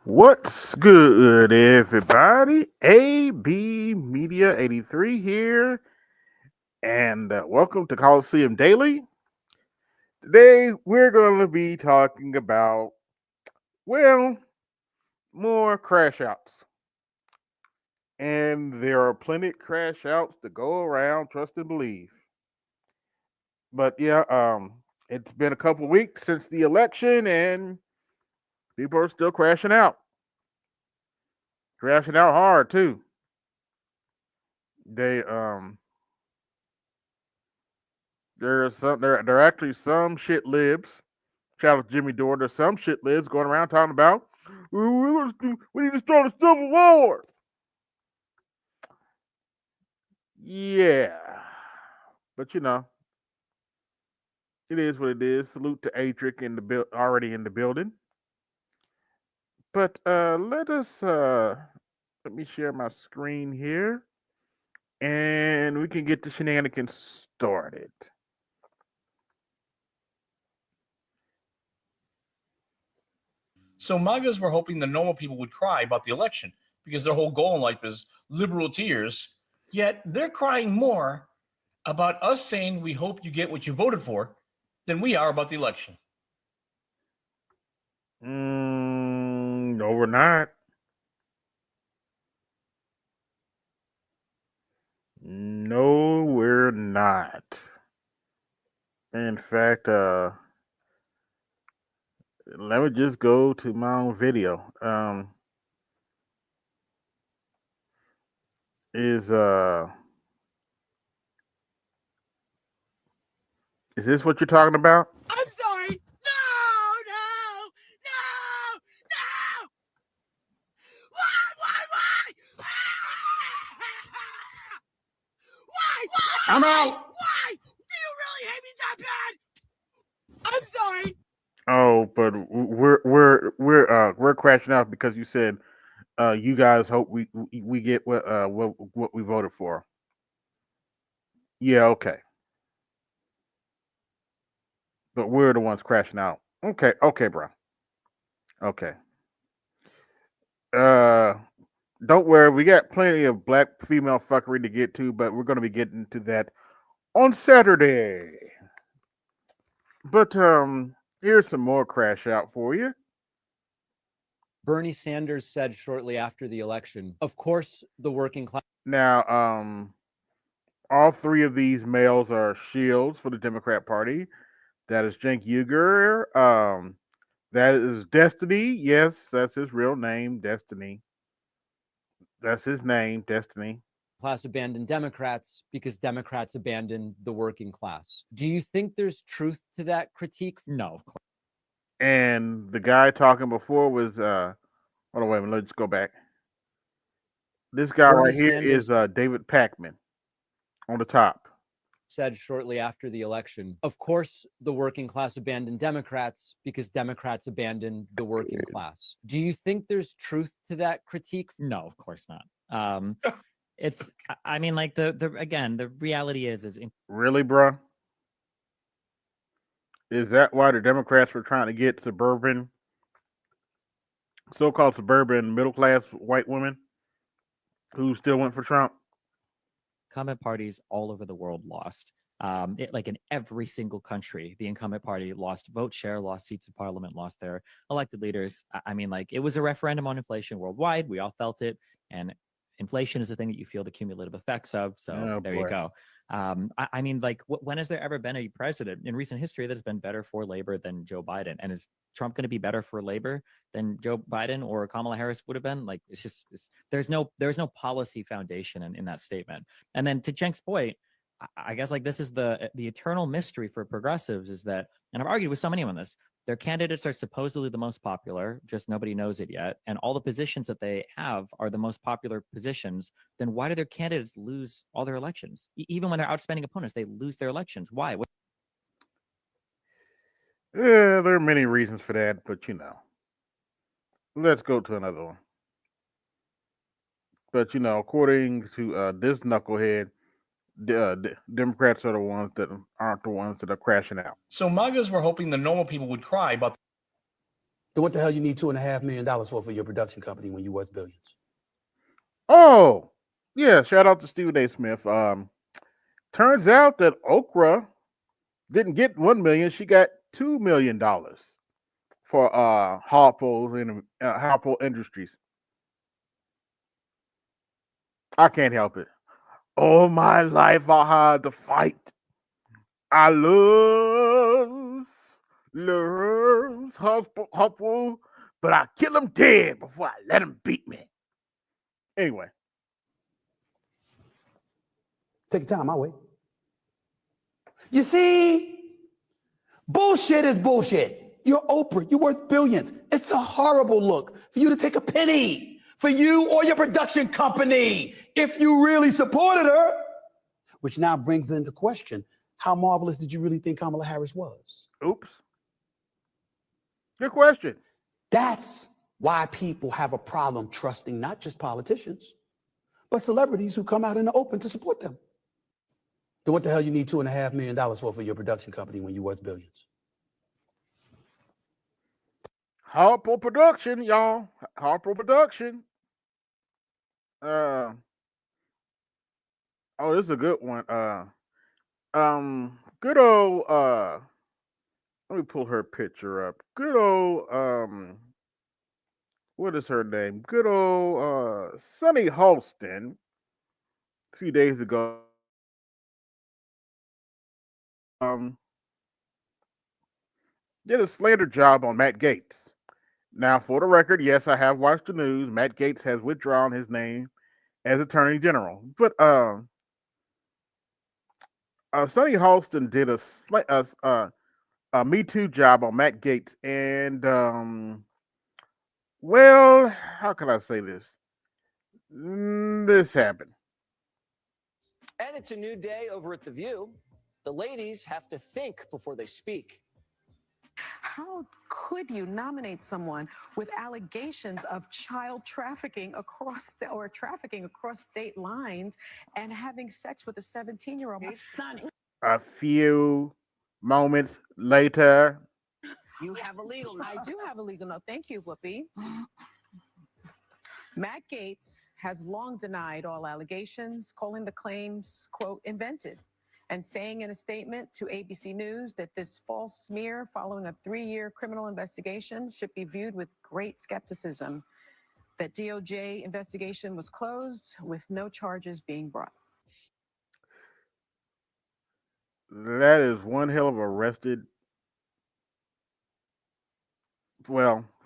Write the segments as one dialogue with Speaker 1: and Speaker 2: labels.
Speaker 1: What's good, everybody? AB Media 83 here, and welcome to Colosseum Daily. Today, we're going to be talking about, well, more crash outs. And there are plenty of crash outs to go around, trust and believe. But yeah, it's been a couple weeks since the election, and people are still crashing out hard too. They there are actually some shit libs. Shout out to Jimmy Dore. There's some shit libs going around talking about we need to start a civil war. Yeah, but it is what it is. Salute to Adric in the already in the building. But let me share my screen here, and we can get the shenanigans started.
Speaker 2: So MAGAs were hoping the normal people would cry about the election because their whole goal in life is liberal tears. Yet they're crying more about us saying we hope you get what you voted for than we are about the election.
Speaker 1: No, we're not. No, we're not. In fact, let me just go to my own video. Is uh, is this what you're talking about?
Speaker 3: I'm sorry. No. Why? Why?
Speaker 2: I'm out.
Speaker 3: Why? Do you really hate me that bad? I'm sorry.
Speaker 1: Oh, but we're crashing out because you said you guys hope we get what we voted for. Yeah, okay. But we're the ones crashing out. Okay, bro. Okay. Uh, don't worry, we got plenty of black female fuckery to get to, but we're gonna be getting to that on Saturday. But here's some more crash out for you.
Speaker 4: Bernie Sanders said shortly after the election, of course, the working class.
Speaker 1: Now, all three of these males are shields for the Democrat Party. That is Cenk Uygur. That is Destiny. Yes, that's his real name, Destiny. That's his name, Destiny.
Speaker 4: Class abandoned Democrats because Democrats abandoned the working class. Do you think there's truth to that critique? No, of course.
Speaker 1: And the guy talking before was hold on, wait a minute, let's go back. This guy
Speaker 4: Bernie
Speaker 1: right here
Speaker 4: Sanders
Speaker 1: is David Packman on the top.
Speaker 4: said shortly after the election, of course, the working class abandoned Democrats because Democrats abandoned the working class. Do you think there's truth to that critique?
Speaker 5: No, of course not. It's, I mean, like the reality is
Speaker 1: Really, bruh? Is that why the Democrats were trying to get so-called suburban middle class white women who still went for Trump?
Speaker 5: incumbent parties all over the world lost. Like in every single country, the incumbent party lost vote share, lost seats in parliament, lost their elected leaders. I mean, like it was a referendum on inflation worldwide. We all felt it. And inflation is the thing that you feel the cumulative effects of. So
Speaker 1: Oh,
Speaker 5: there
Speaker 1: boy.
Speaker 5: you go. I mean, like, when has there ever been a president in recent history that has been better for labor than Joe Biden? And is Trump going to be better for labor than Joe Biden or Kamala Harris would have been? Like, there's no policy foundation in that statement. And then to Cenk's point, I guess like this is the eternal mystery for progressives is that, and I've argued with so many on this, their candidates are supposedly the most popular, just nobody knows it yet. And all the positions that they have are the most popular positions. Then why do their candidates lose all their elections? Even when they're outspending opponents, they lose their elections. Why?
Speaker 1: Yeah, there are many reasons for that, but let's go to another one. But according to this knucklehead, the Democrats are the ones that aren't the ones that are crashing out.
Speaker 2: So MAGAs were hoping the normal people would cry about
Speaker 6: Then what the hell you need $2.5 million for your production company when you're worth billions?
Speaker 1: Oh, yeah. Shout out to Stephen A. Smith. Turns out that Okra didn't get 1 million; she got $2 million for Harpo Industries. I can't help it. All my life I had to fight. I loves Harpo, but I kill him dead before I let him beat me. Anyway,
Speaker 6: Take your time, I'll wait. You see, bullshit is bullshit. You're Oprah, you're worth billions. It's a horrible look for you to take a penny for you or your production company if you really supported her. Which now brings into question, how marvelous did you really think Kamala Harris was?
Speaker 1: oops. Good question.
Speaker 6: That's why people have a problem trusting not just politicians, but celebrities who come out in the open to support them. Then what the hell you need $2.5 million for your production company when you're worth billions?
Speaker 1: Harpo Production, y'all. Harpo Production. Uh, oh, this is a good one. Good old. Let me pull her picture up. Good old. What is her name? Good old. Sunny Halston. A few days ago. Did a slander job on Matt Gaetz. Now, for the record, yes, I have watched the news. Matt Gaetz has withdrawn his name as Attorney General, but Sonny Halston did a Me Too job on Matt Gaetz, and well, how can I say this? This happened.
Speaker 7: And it's a new day over at The View. The ladies have to think before they speak.
Speaker 8: How could you nominate someone with allegations of child trafficking trafficking across state lines and having sex with a 17-year-old? My son.
Speaker 1: A few moments later,
Speaker 8: You have a legal note. I do have a legal note. Thank you, Whoopi. Matt Gaetz has long denied all allegations, calling the claims, quote, invented, and saying in a statement to ABC News that this false smear following a 3-year criminal investigation should be viewed with great skepticism. That DOJ investigation was closed with no charges being brought.
Speaker 1: that is one hell of a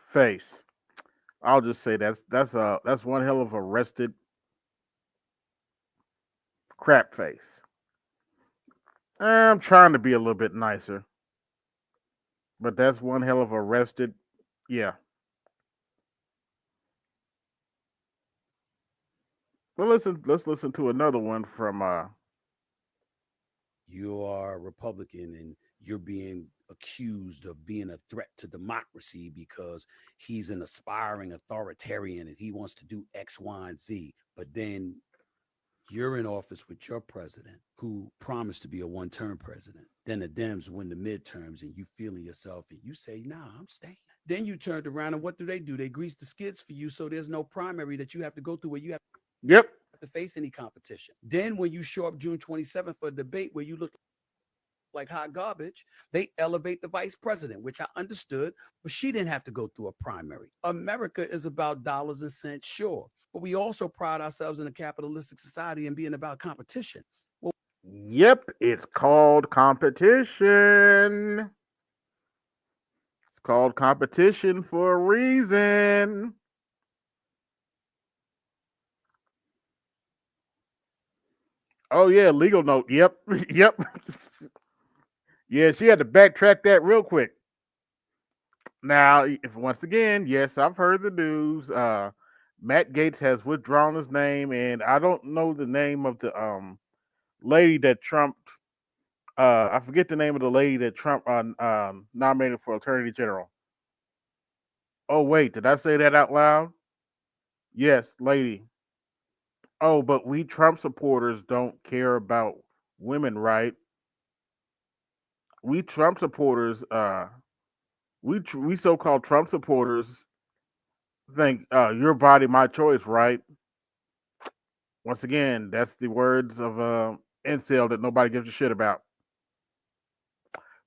Speaker 1: face. I'll just say that's one hell of a rested crap face. I'm trying to be a little bit nicer, but that's one hell of a rested, yeah. Well, let's listen to another one from
Speaker 6: You are a Republican and you're being accused of being a threat to democracy because he's an aspiring authoritarian and he wants to do X, Y, and Z. But then you're in office with your president who promised to be a one-term president. Then the Dems win the midterms and you feeling yourself and you say, nah, I'm staying. Then you turned around and what do? They grease the skids for you so there's no primary that you have to go through where you have
Speaker 1: yep.
Speaker 6: to face any competition. Then when you show up June 27th for a debate where you look like hot garbage, they elevate the vice president, which I understood, but she didn't have to go through a primary. America is about dollars and cents, sure, but we also pride ourselves in a capitalistic society and being about competition. Well,
Speaker 1: Yep, it's called competition. It's called competition for a reason. Oh yeah, legal note. Yep, yep. Yeah, she had to backtrack that real quick. Now, if once again, yes, I've heard the news. Matt Gaetz has withdrawn his name, and I don't know the name of the lady that Trump. I forget the name of the lady that Trump nominated for Attorney General. Oh wait, did I say that out loud? Yes, lady. Oh, but we Trump supporters don't care about women, right? We Trump supporters we so-called Trump supporters think your body, my choice, right? Once again, that's the words of incel that nobody gives a shit about.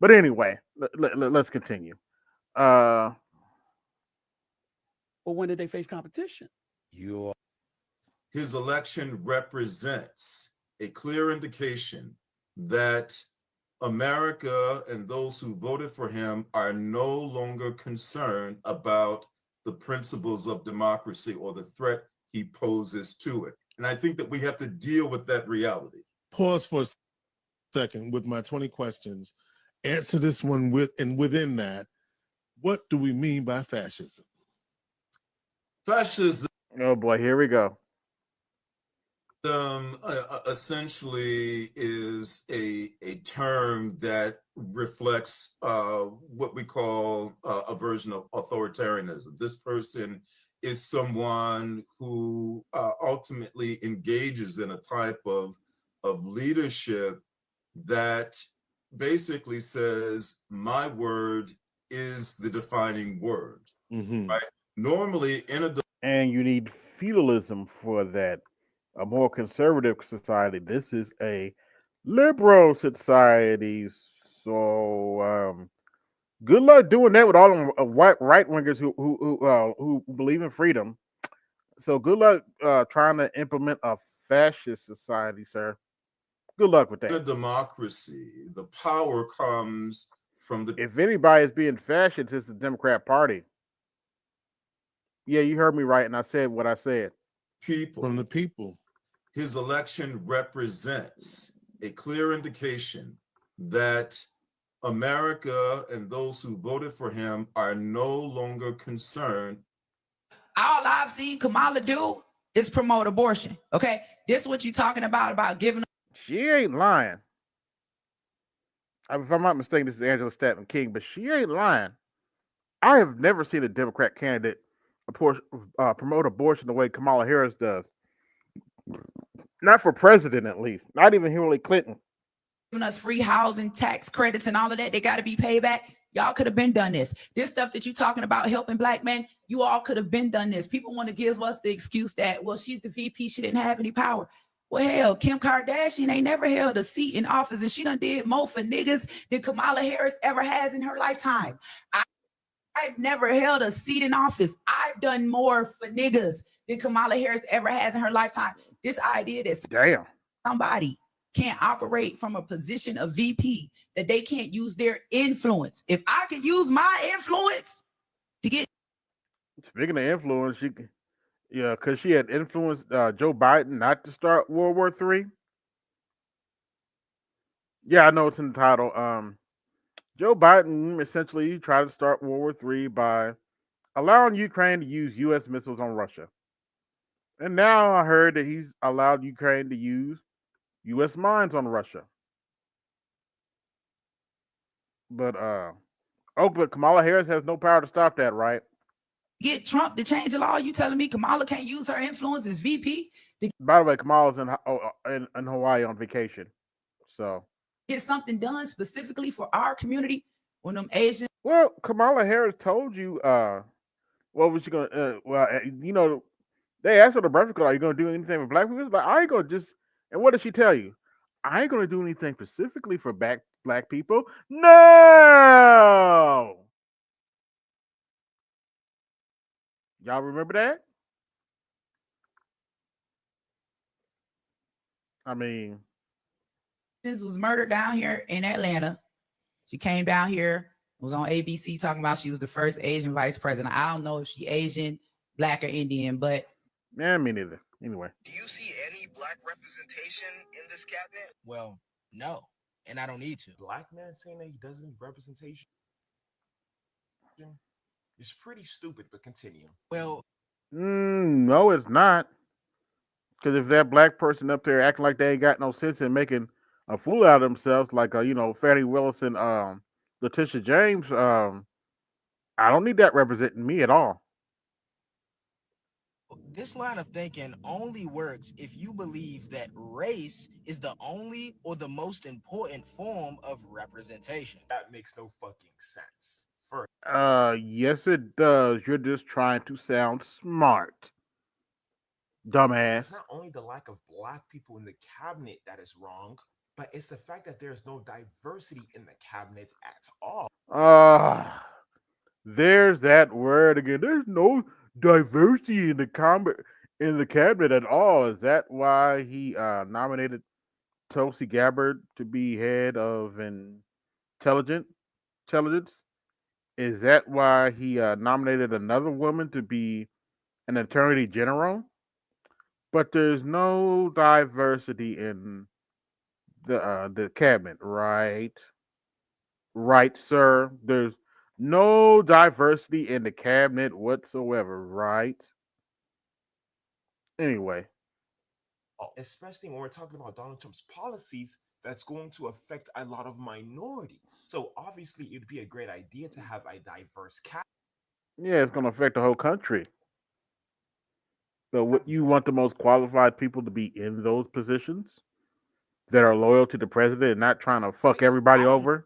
Speaker 1: But anyway, let's continue. Uh,
Speaker 6: But when did they face competition?
Speaker 9: His election represents a clear indication that America and those who voted for him are no longer concerned about the principles of democracy or the threat he poses to it. And I think that we have to deal with that reality.
Speaker 10: Pause for a second with my 20 questions. Answer this one within that, what do we mean by fascism?
Speaker 9: Fascism
Speaker 1: oh boy, here we go.
Speaker 9: Essentially is a term that reflects what we call a version of authoritarianism. This person is someone who ultimately engages in a type of leadership that basically says, my word is the defining word, right? Normally in a
Speaker 1: And you need feudalism for that. A more conservative society. This is a liberal society. So good luck doing that with all them right wingers who believe in freedom. So good luck trying to implement a fascist society, sir. Good luck with
Speaker 9: in a
Speaker 1: that.
Speaker 9: democracy, the power comes from the
Speaker 1: If anybody is being fascist, it's the Democrat Party. Yeah, you heard me right, and I said what I said.
Speaker 9: people.
Speaker 10: From the people.
Speaker 9: His election represents a clear indication that America and those who voted for him are no longer concerned.
Speaker 3: All I've seen Kamala do is promote abortion. Okay, this is what you're talking about giving.
Speaker 1: She ain't lying. If I'm not mistaken, this is Angela Statton King, but she ain't lying. I have never seen a Democrat candidate promote abortion the way Kamala Harris does. Not for president, at least. Not even Hillary Clinton.
Speaker 3: Giving us free housing, tax credits, and all of that. They got to be paid back. Y'all could have been done this. This stuff that you're talking about helping black men, you all could have been done this. People want to give us the excuse that, well, she's the VP, she didn't have any power. Well, hell, Kim Kardashian ain't never held a seat in office, and she done did more for niggas than Kamala Harris ever has in her lifetime. I've never held a seat in office. I've done more for niggas than Kamala Harris ever has in her lifetime. This idea that somebody can't operate from a position of VP, that they can't use their influence. If I can use my influence to get.
Speaker 1: Speaking of influence, because she had influenced Joe Biden not to start World War III. Yeah, I know it's in the title. Joe Biden essentially tried to start World War III by allowing Ukraine to use U.S. missiles on Russia. And now I heard that he's allowed Ukraine to use U.S. mines on Russia. But but Kamala Harris has no power to stop that, right?
Speaker 3: Get Trump to change the law. You telling me Kamala can't use her influence as VP?
Speaker 1: By the way, Kamala's in Hawaii on vacation, so
Speaker 3: get something done specifically for our community when them Asian.
Speaker 1: Well, Kamala Harris told you, what was she gonna? They asked her the birthday card, "Are you gonna do anything for Black people?" It's like, I ain't gonna just. And what did she tell you? I ain't gonna do anything specifically for black people. No. Y'all remember that? I mean,
Speaker 3: was murdered down here in Atlanta. She came down here, was on ABC talking about she was the first Asian vice president. I don't know if she Asian, Black, or Indian, but
Speaker 1: yeah, me neither. Anyway,
Speaker 11: do you see any Black representation in this cabinet?
Speaker 12: Well, no, and I don't need to.
Speaker 13: Black man saying that he doesn't need representation is pretty stupid, but continue.
Speaker 12: Well,
Speaker 1: no, it's not. Because if that black person up there acting like they ain't got no sense and making a fool out of themselves, like Fannie Willis and Letitia James, I don't need that representing me at all.
Speaker 12: This line of thinking only works if you believe that race is the only or the most important form of representation.
Speaker 13: That makes no fucking sense. first.
Speaker 1: Yes, it does. You're just trying to sound smart, dumbass.
Speaker 13: It's not only the lack of black people in the cabinet that is wrong, but it's the fact that there's no diversity in the cabinet at all.
Speaker 1: There's that word again. There's no diversity in the cabinet at all. Is that why he nominated Tulsi Gabbard to be head of intelligent intelligence? Is that why he nominated another woman to be an attorney general? But there's no diversity in the cabinet, right? Right, sir. There's no diversity in the cabinet whatsoever, right? Anyway,
Speaker 13: Especially when we're talking about Donald Trump's policies that's going to affect a lot of minorities. So obviously, it'd be a great idea to have a diverse cabinet.
Speaker 1: yeah, it's going to affect the whole country. But what you want the most qualified people to be in those positions that are loyal to the president and not trying to fuck everybody over?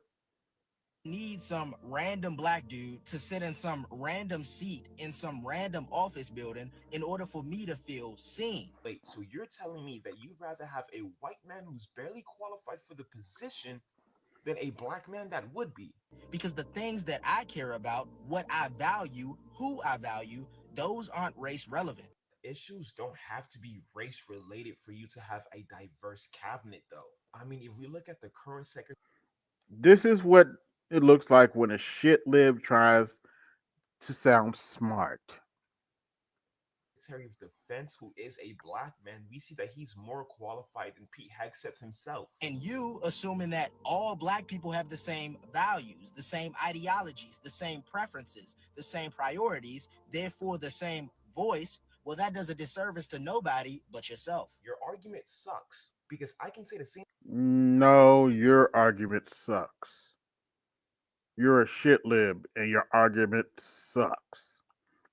Speaker 12: Need some random black dude to sit in some random seat in some random office building in order for me to feel seen.
Speaker 13: Wait, so you're telling me that you'd rather have a white man who's barely qualified for the position than a black man that would be?
Speaker 12: Because the things that I care about, what I value, who I value, those aren't race relevant.
Speaker 13: Issues don't have to be race related for you to have a diverse cabinet, though. I mean, if we look at the current secretary
Speaker 1: This is what it looks like when a shit lib tries to sound smart.
Speaker 13: of Defense, who is a black man, we see that he's more qualified than Pete Hegseth himself.
Speaker 12: And you assuming that all black people have the same values, the same ideologies, the same preferences, the same priorities, therefore the same voice, well, that does a disservice to nobody but yourself.
Speaker 13: Your argument sucks because I can say the same.
Speaker 1: No, your argument sucks. You're a shit lib and your argument sucks.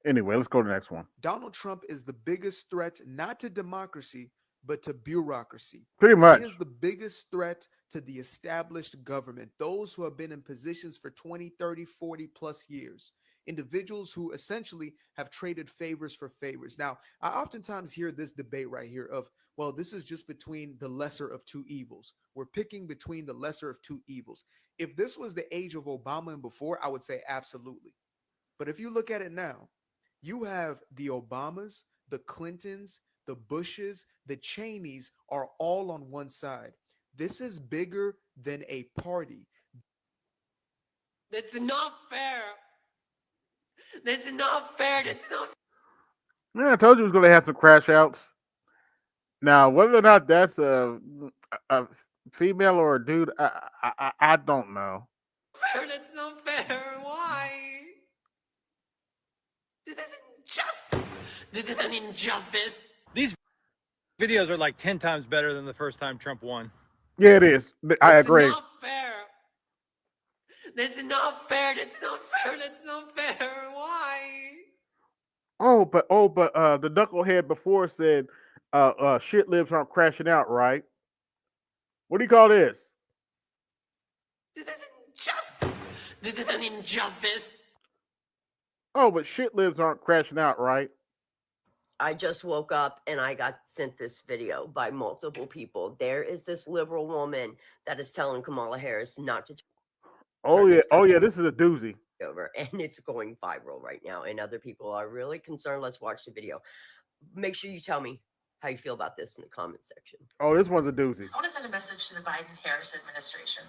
Speaker 1: Anyway, let's go to the next one.
Speaker 14: Donald Trump is the biggest threat not to democracy, but to bureaucracy.
Speaker 1: Pretty much.
Speaker 14: He is the biggest threat to the established government, those who have been in positions for 20, 30, 40 plus years. Individuals who essentially have traded favors for favors. Now, I oftentimes hear this debate right here of, well, this is just between the lesser of two evils. We're picking between the lesser of two evils. If this was the age of Obama and before, I would say absolutely. But if you look at it now, you have the Obamas, the Clintons, the Bushes, the Cheneys are all on one side. This is bigger than a party.
Speaker 15: That's not fair. That's not fair. That's not fair.
Speaker 1: Yeah, I told you it was going to have some crash outs. Now, whether or not that's a female or a dude, I don't know.
Speaker 15: That's not fair. Why? This isn't justice. This is an injustice.
Speaker 16: These videos are like 10 times better than the first time Trump won.
Speaker 1: Yeah, it is. I agree.
Speaker 15: That's not fair. That's not fair. That's not fair. That's not fair. Why?
Speaker 1: Oh, but the knucklehead before said shit libs aren't crashing out, right? What do you call this?
Speaker 15: This isn't justice. This is an injustice.
Speaker 1: Oh, but shit libs aren't crashing out, right?
Speaker 17: I just woke up and I got sent this video by multiple people. There is this liberal woman that is telling Kamala Harris not to.
Speaker 1: Oh yeah, this is a doozy.
Speaker 17: Over, and it's going viral right now, and other people are really concerned. Let's watch the video. Make sure you tell me how you feel about this in the comment section.
Speaker 1: Oh, this one's a doozy.
Speaker 18: I want to send a message to the Biden-Harris administration.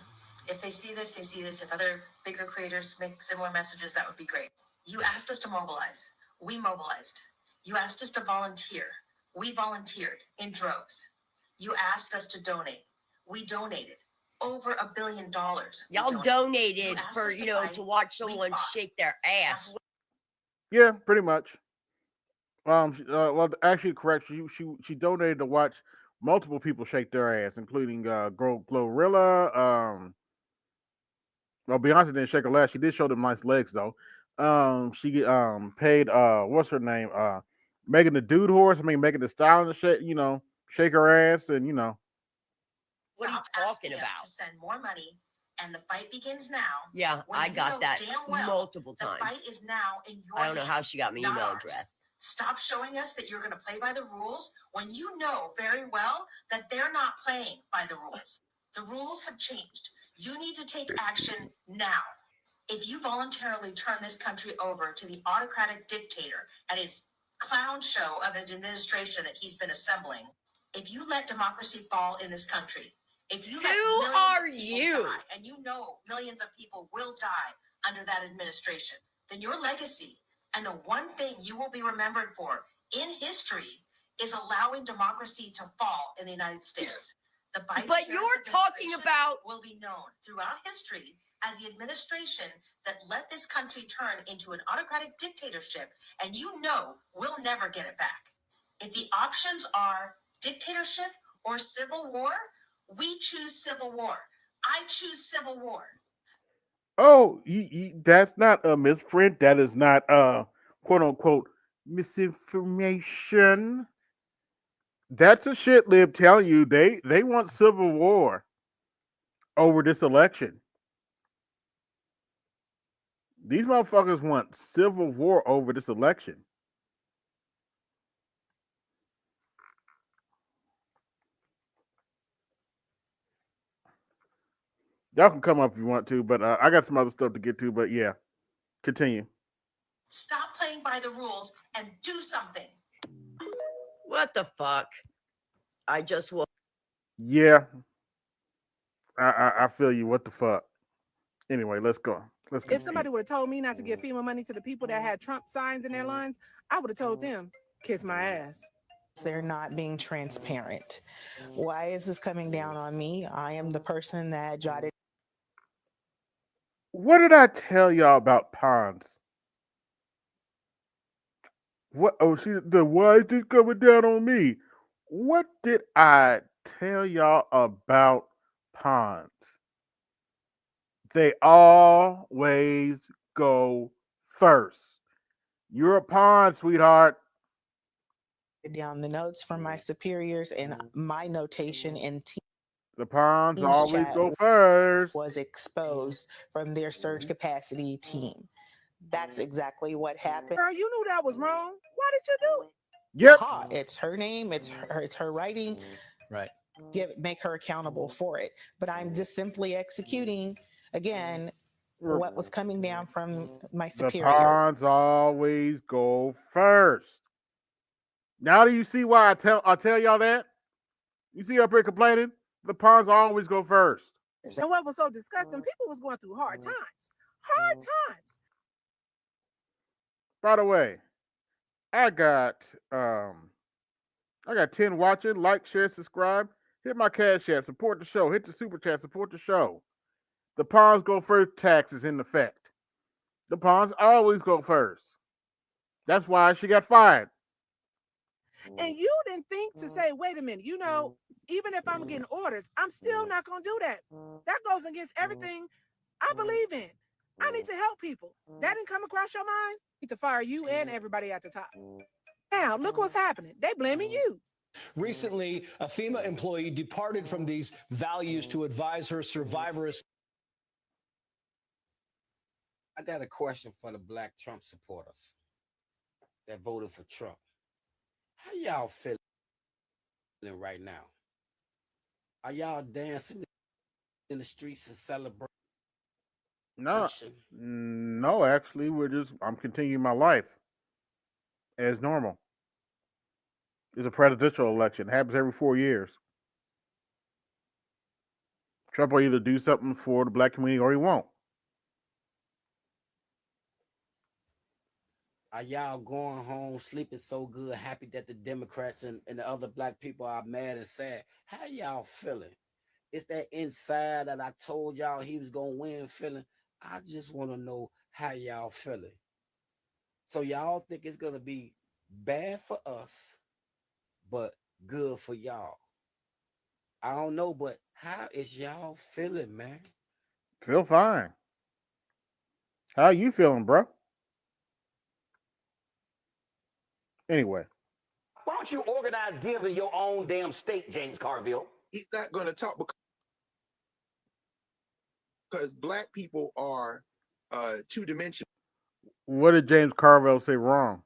Speaker 18: If they see this, they see this. If other bigger creators make similar messages, that would be great. You asked us to mobilize. We mobilized. You asked us to volunteer. We volunteered in droves. You asked us to donate. We donated over $1 billion.
Speaker 17: Y'all donated for, to watch someone shake their ass.
Speaker 1: Yeah, pretty much. Well, actually, correct. She donated to watch multiple people shake their ass, including Glorilla. Well, Beyonce didn't shake her ass. She did show them nice legs though. She paid what's her name? Megan the Dude Horse. Megan the Stallion shake her ass, and
Speaker 17: What are you talking about?
Speaker 18: To send more money And the fight begins now.
Speaker 17: Yeah,
Speaker 18: when
Speaker 17: I
Speaker 18: you
Speaker 17: got
Speaker 18: know
Speaker 17: that
Speaker 18: damn well
Speaker 17: multiple
Speaker 18: the
Speaker 17: times.
Speaker 18: fight is now in your
Speaker 17: I don't know how
Speaker 18: hands,
Speaker 17: she got my
Speaker 18: not
Speaker 17: email
Speaker 18: ours.
Speaker 17: address.
Speaker 18: Stop showing us that you're going to play by the rules when you know very well that they're not playing by the rules. The rules have changed. You need to take action now. If you voluntarily turn this country over to the autocratic dictator and his clown show of an administration that he's been assembling, if you let democracy fall in this country, if you let
Speaker 17: Who
Speaker 18: millions
Speaker 17: are
Speaker 18: of people
Speaker 17: you?
Speaker 18: die, and you know millions of people will die under that administration, then your legacy and the one thing you will be remembered for in history is allowing democracy to fall in the United States. The Biden
Speaker 17: But you're talking about
Speaker 18: will be known throughout history as the administration that let this country turn into an autocratic dictatorship, and you know we'll never get it back. If the options are dictatorship or civil war, we choose civil war. I choose civil war.
Speaker 1: Oh, that's not a misprint. That is not quote unquote misinformation. That's a shit lib telling you they want civil war over this election. These motherfuckers want civil war over this election. Y'all can come up if you want to, but I got some other stuff to get to. But yeah, continue.
Speaker 18: Stop playing by the rules and do something.
Speaker 17: What the fuck? I just will.
Speaker 1: Yeah, I feel you. What the fuck? Anyway, let's go. Let's
Speaker 19: If somebody would have told me not to give FEMA money to the people that had Trump signs in their lines, I would have told them, kiss my ass.
Speaker 20: They're not being transparent. Why is this coming down on me? I am the person that jotted.
Speaker 1: What did I tell y'all about ponds? What? Oh, why is this coming down on me? What did I tell y'all about ponds? They always go first. You're a pond, sweetheart.
Speaker 20: Down the notes from my superiors and my notation in
Speaker 1: The ponds
Speaker 20: Teams
Speaker 1: always
Speaker 20: chat
Speaker 1: go first.
Speaker 20: was exposed from their surge capacity team. That's exactly what happened.
Speaker 19: Girl, you knew that was wrong. Why did you do it?
Speaker 1: Yep.
Speaker 20: Aha, it's her name, it's her writing.
Speaker 21: Right.
Speaker 20: Make her accountable for it. But I'm just simply executing again what was coming down from my
Speaker 1: The
Speaker 20: superior.
Speaker 1: ponds always go first. Now do you see why I tell y'all that? You see up here complaining? The ponds always go first.
Speaker 19: And what was so disgusting, people was going through hard times. Hard times.
Speaker 1: By the way, I got 10 watching. Like, share, subscribe. Hit my cash app. Support the show. Hit the super chat. Support the show. The ponds go first. Tax is in effect. The ponds always go first. That's why she got fired.
Speaker 19: And you didn't think to say, wait a minute, even if I'm getting orders, I'm still not going to do that. That goes against everything I believe in. I need to help people. That didn't come across your mind? I need to fire you and everybody at the top. Now, look what's happening. They blaming you.
Speaker 22: Recently, a FEMA employee departed from these values to advise her survivors.
Speaker 23: I got a question for the Black Trump supporters that voted for Trump. How y'all feeling right now? Are y'all dancing in the streets and celebrating?
Speaker 1: No, actually, I'm continuing my life as normal. It's a presidential election. It happens every 4 years. Trump will either do something for the black community or he won't.
Speaker 23: Are y'all going home sleeping so good, happy that the Democrats and the other black people are mad and sad? How y'all feeling? It's that inside that I told y'all he was going to win feeling. I just want to know how y'all feeling. So y'all think it's going to be bad for us, but good for y'all? I don't know, but how is y'all feeling, man?
Speaker 1: Feel fine. How you feeling, bro? Anyway.
Speaker 24: Why don't you organize deals in your own damn state, James Carville?
Speaker 25: He's not going to talk because
Speaker 2: because black people are two-dimensional.
Speaker 1: What did James Carville say wrong?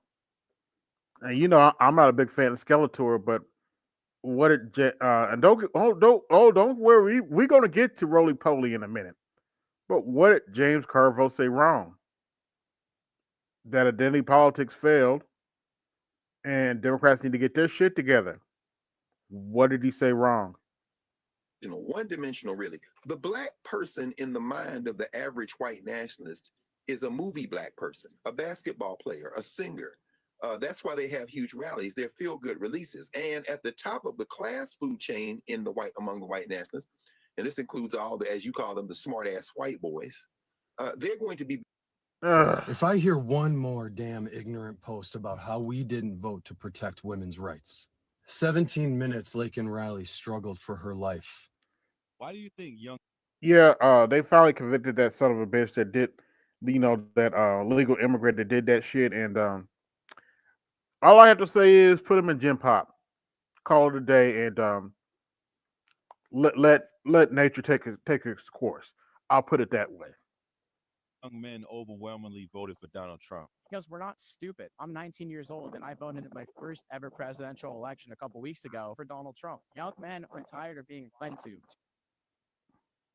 Speaker 1: And I'm not a big fan of Skeletor, but what did and don't worry, we're gonna get to Roly Poly in a minute. But what did James Carville say wrong? That identity politics failed, and Democrats need to get their shit together. What did he say wrong?
Speaker 2: One-dimensional, really. The black person in the mind of the average white nationalist is a movie black person, a basketball player, a singer. That's why they have huge rallies. They're feel-good releases. And at the top of the class food chain among the white nationalists, and this includes all the, as you call them, the smart-ass white boys, they're going to be.
Speaker 4: If I hear one more damn ignorant post about how we didn't vote to protect women's rights, 17 minutes Lakin Riley struggled for her life.
Speaker 5: Why do you think young?
Speaker 1: Yeah, they finally convicted that son of a bitch that did, that legal immigrant that did that shit. And all I have to say is put him in gym pop, call it a day, and let nature take its course. I'll put it that way.
Speaker 5: Young men overwhelmingly voted for Donald Trump.
Speaker 21: Because we're not stupid. I'm 19 years old, and I voted in my first ever presidential election a couple weeks ago for Donald Trump. Young men are tired of being lied to,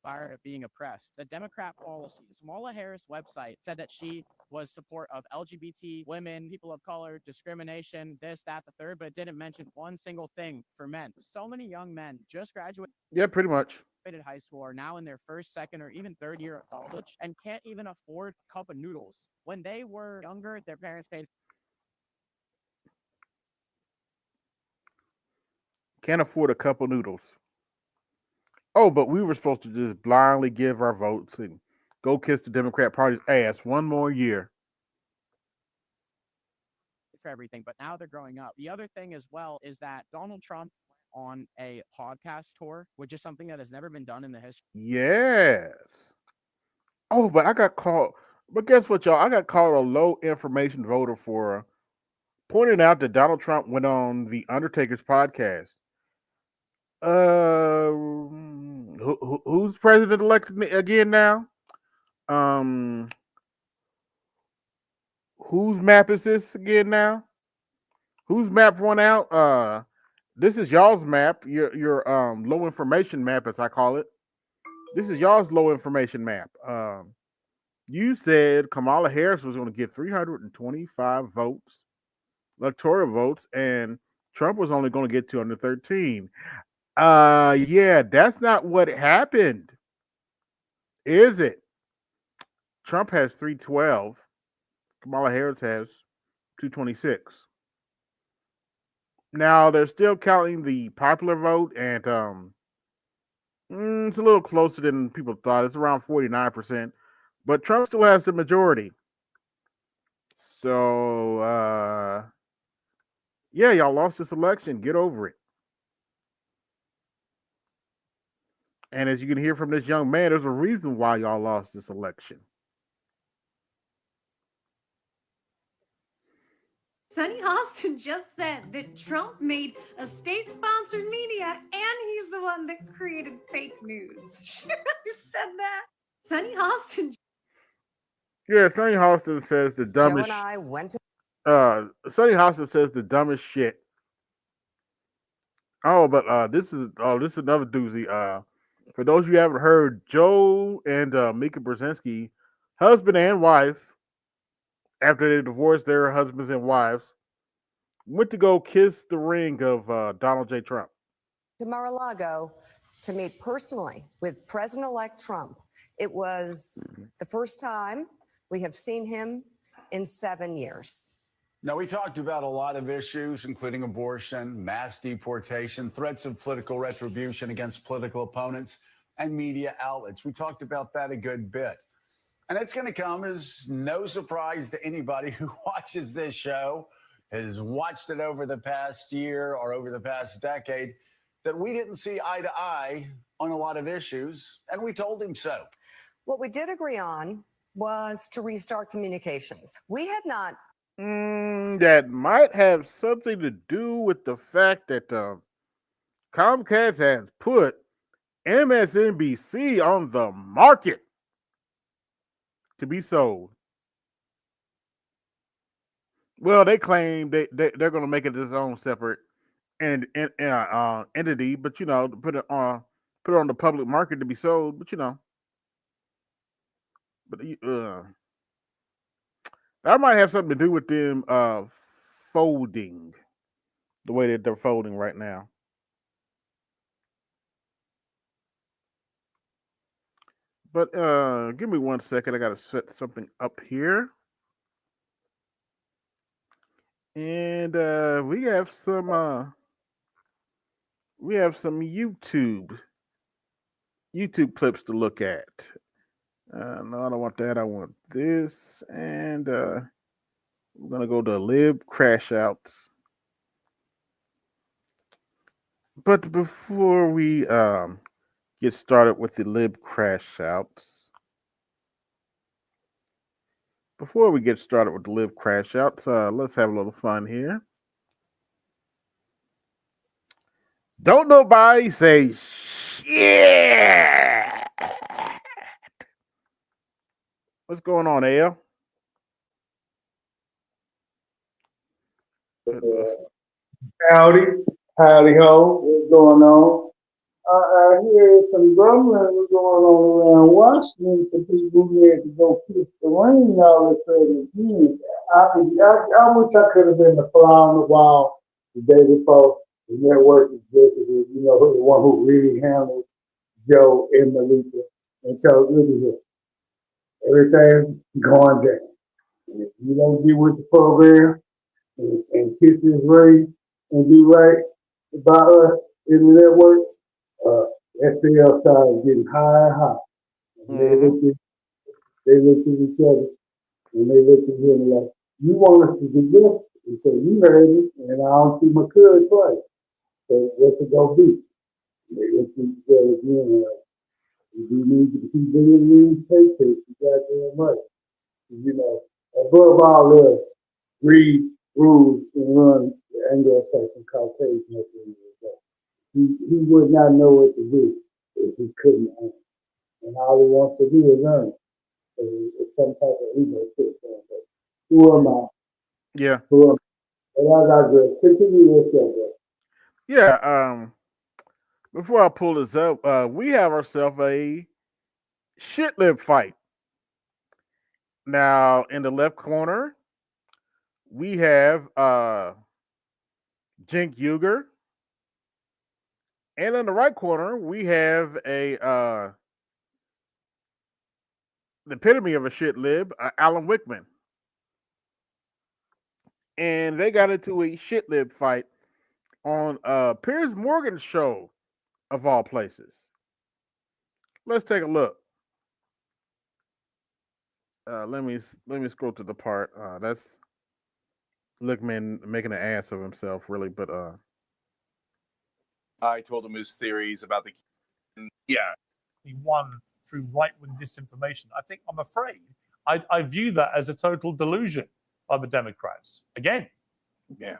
Speaker 21: tired of being oppressed. The Democrat policies. Kamala Harris' website said that she was support of LGBT women, people of color, discrimination, this, that, the third, but it didn't mention one single thing for men. So many young men just graduated.
Speaker 1: Yeah, pretty much.
Speaker 21: High school are now in their first, second, or even third year of college and can't even afford a cup of noodles. When they were younger, their parents paid.
Speaker 1: Can't afford a cup of noodles. Oh, but we were supposed to just blindly give our votes and go kiss the Democrat Party's ass one more year.
Speaker 21: For everything, but now they're growing up. The other thing as well is that Donald Trump on a podcast tour, which is something that has never been done in the history.
Speaker 1: Yes. Oh, but I got called. But guess what, y'all? I got called a low information voter for pointing out that Donald Trump went on the Undertaker's podcast. Who's president elect again now? Whose map is this again now? Whose map won out? This is y'all's map. Your low information map, as I call it. This is y'all's low information map. You said Kamala Harris was going to get 325 votes, electoral votes, and Trump was only going to get 213. Yeah, that's not what happened, is it? Trump has 312. Kamala Harris has 226. Now they're still counting the popular vote, and it's a little closer than people thought. It's around 49%, but Trump still has the majority. So, yeah, y'all lost this election. Get over it. And as you can hear from this young man, there's a reason why y'all lost this election.
Speaker 25: Sonny Austin just said that Trump made a state-sponsored media and he's the one that created fake news. Who said that? Sonny Austin.
Speaker 1: Yeah, Sonny Austin says the dumbest.
Speaker 26: Joe and I went to.
Speaker 1: Sonny Austin says the dumbest shit. Oh, but this is another doozy. For those of you who haven't heard, Joe and Mika Brzezinski, husband and wife, after they divorced their husbands and wives, went to go kiss the ring of Donald J. Trump.
Speaker 26: To Mar-a-Lago to meet personally with President-elect Trump. It was the first time we have seen him in 7 years.
Speaker 27: Now, we talked about a lot of issues, including abortion, mass deportation, threats of political retribution against political opponents, and media outlets. We talked about that a good bit. And it's going to come as no surprise to anybody who watches this show, has watched it over the past year or over the past decade, that we didn't see eye to eye on a lot of issues, and we told him so.
Speaker 26: What we did agree on was to restart communications. We had not.
Speaker 1: That might have something to do with the fact that Comcast has put MSNBC on the market. to be sold. Well, they claim they're going to make it its own separate entity, but put it on the public market to be sold. But that might have something to do with them folding the way that they're folding right now. But give me 1 second. I got to set something up here. And we have some YouTube clips to look at. No, I don't want that. I want this, and we're gonna go to lib crash outs. But before we get started with the lib crash outs, let's have a little fun here. Don't nobody say shit. What's going on, Al?
Speaker 3: Howdy, howdy ho, what's going on? I hear some grumbling going on around Washington. Some people had to go kiss the rain all of a sudden again. I wish I could have been the fly on the wall the day before the network executive, the one who really handles Joe and Malika and told, look at here, everything's going down. And if you don't get with the program and kiss this rain and do right by us in the network, STL side is getting higher and higher. And they looked at each other and they looked at him like, you want us to do this? And so you heard me, and I don't see my courage twice. So what's it gonna be? And they looked at each other again and like, if you need to keep bringing these paychecks, you goddamn right. Above all else, read rules and runs the Anglo-Saxon Caucasian at the end of the day. He would not know what to do if he couldn't earn. And all he wants to do is earn. So it's some type of ego shit. Who am I?
Speaker 1: Yeah.
Speaker 3: Who am I? And I got to continue with that.
Speaker 1: Yeah. Before I pull this up, we have ourselves a shit lib fight. Now, in the left corner, we have Cenk Uygur. And in the right corner, we have the epitome of a shit lib, Alan Wickman. And they got into a shit lib fight on Piers Morgan's show, of all places. Let's take a look. Let me scroll to the part. That's Wickman making an ass of himself, really. But
Speaker 6: I told him his theories about the. Yeah.
Speaker 7: He won through right-wing disinformation. I'm afraid, I view that as a total delusion by the Democrats. Again.
Speaker 6: Yeah.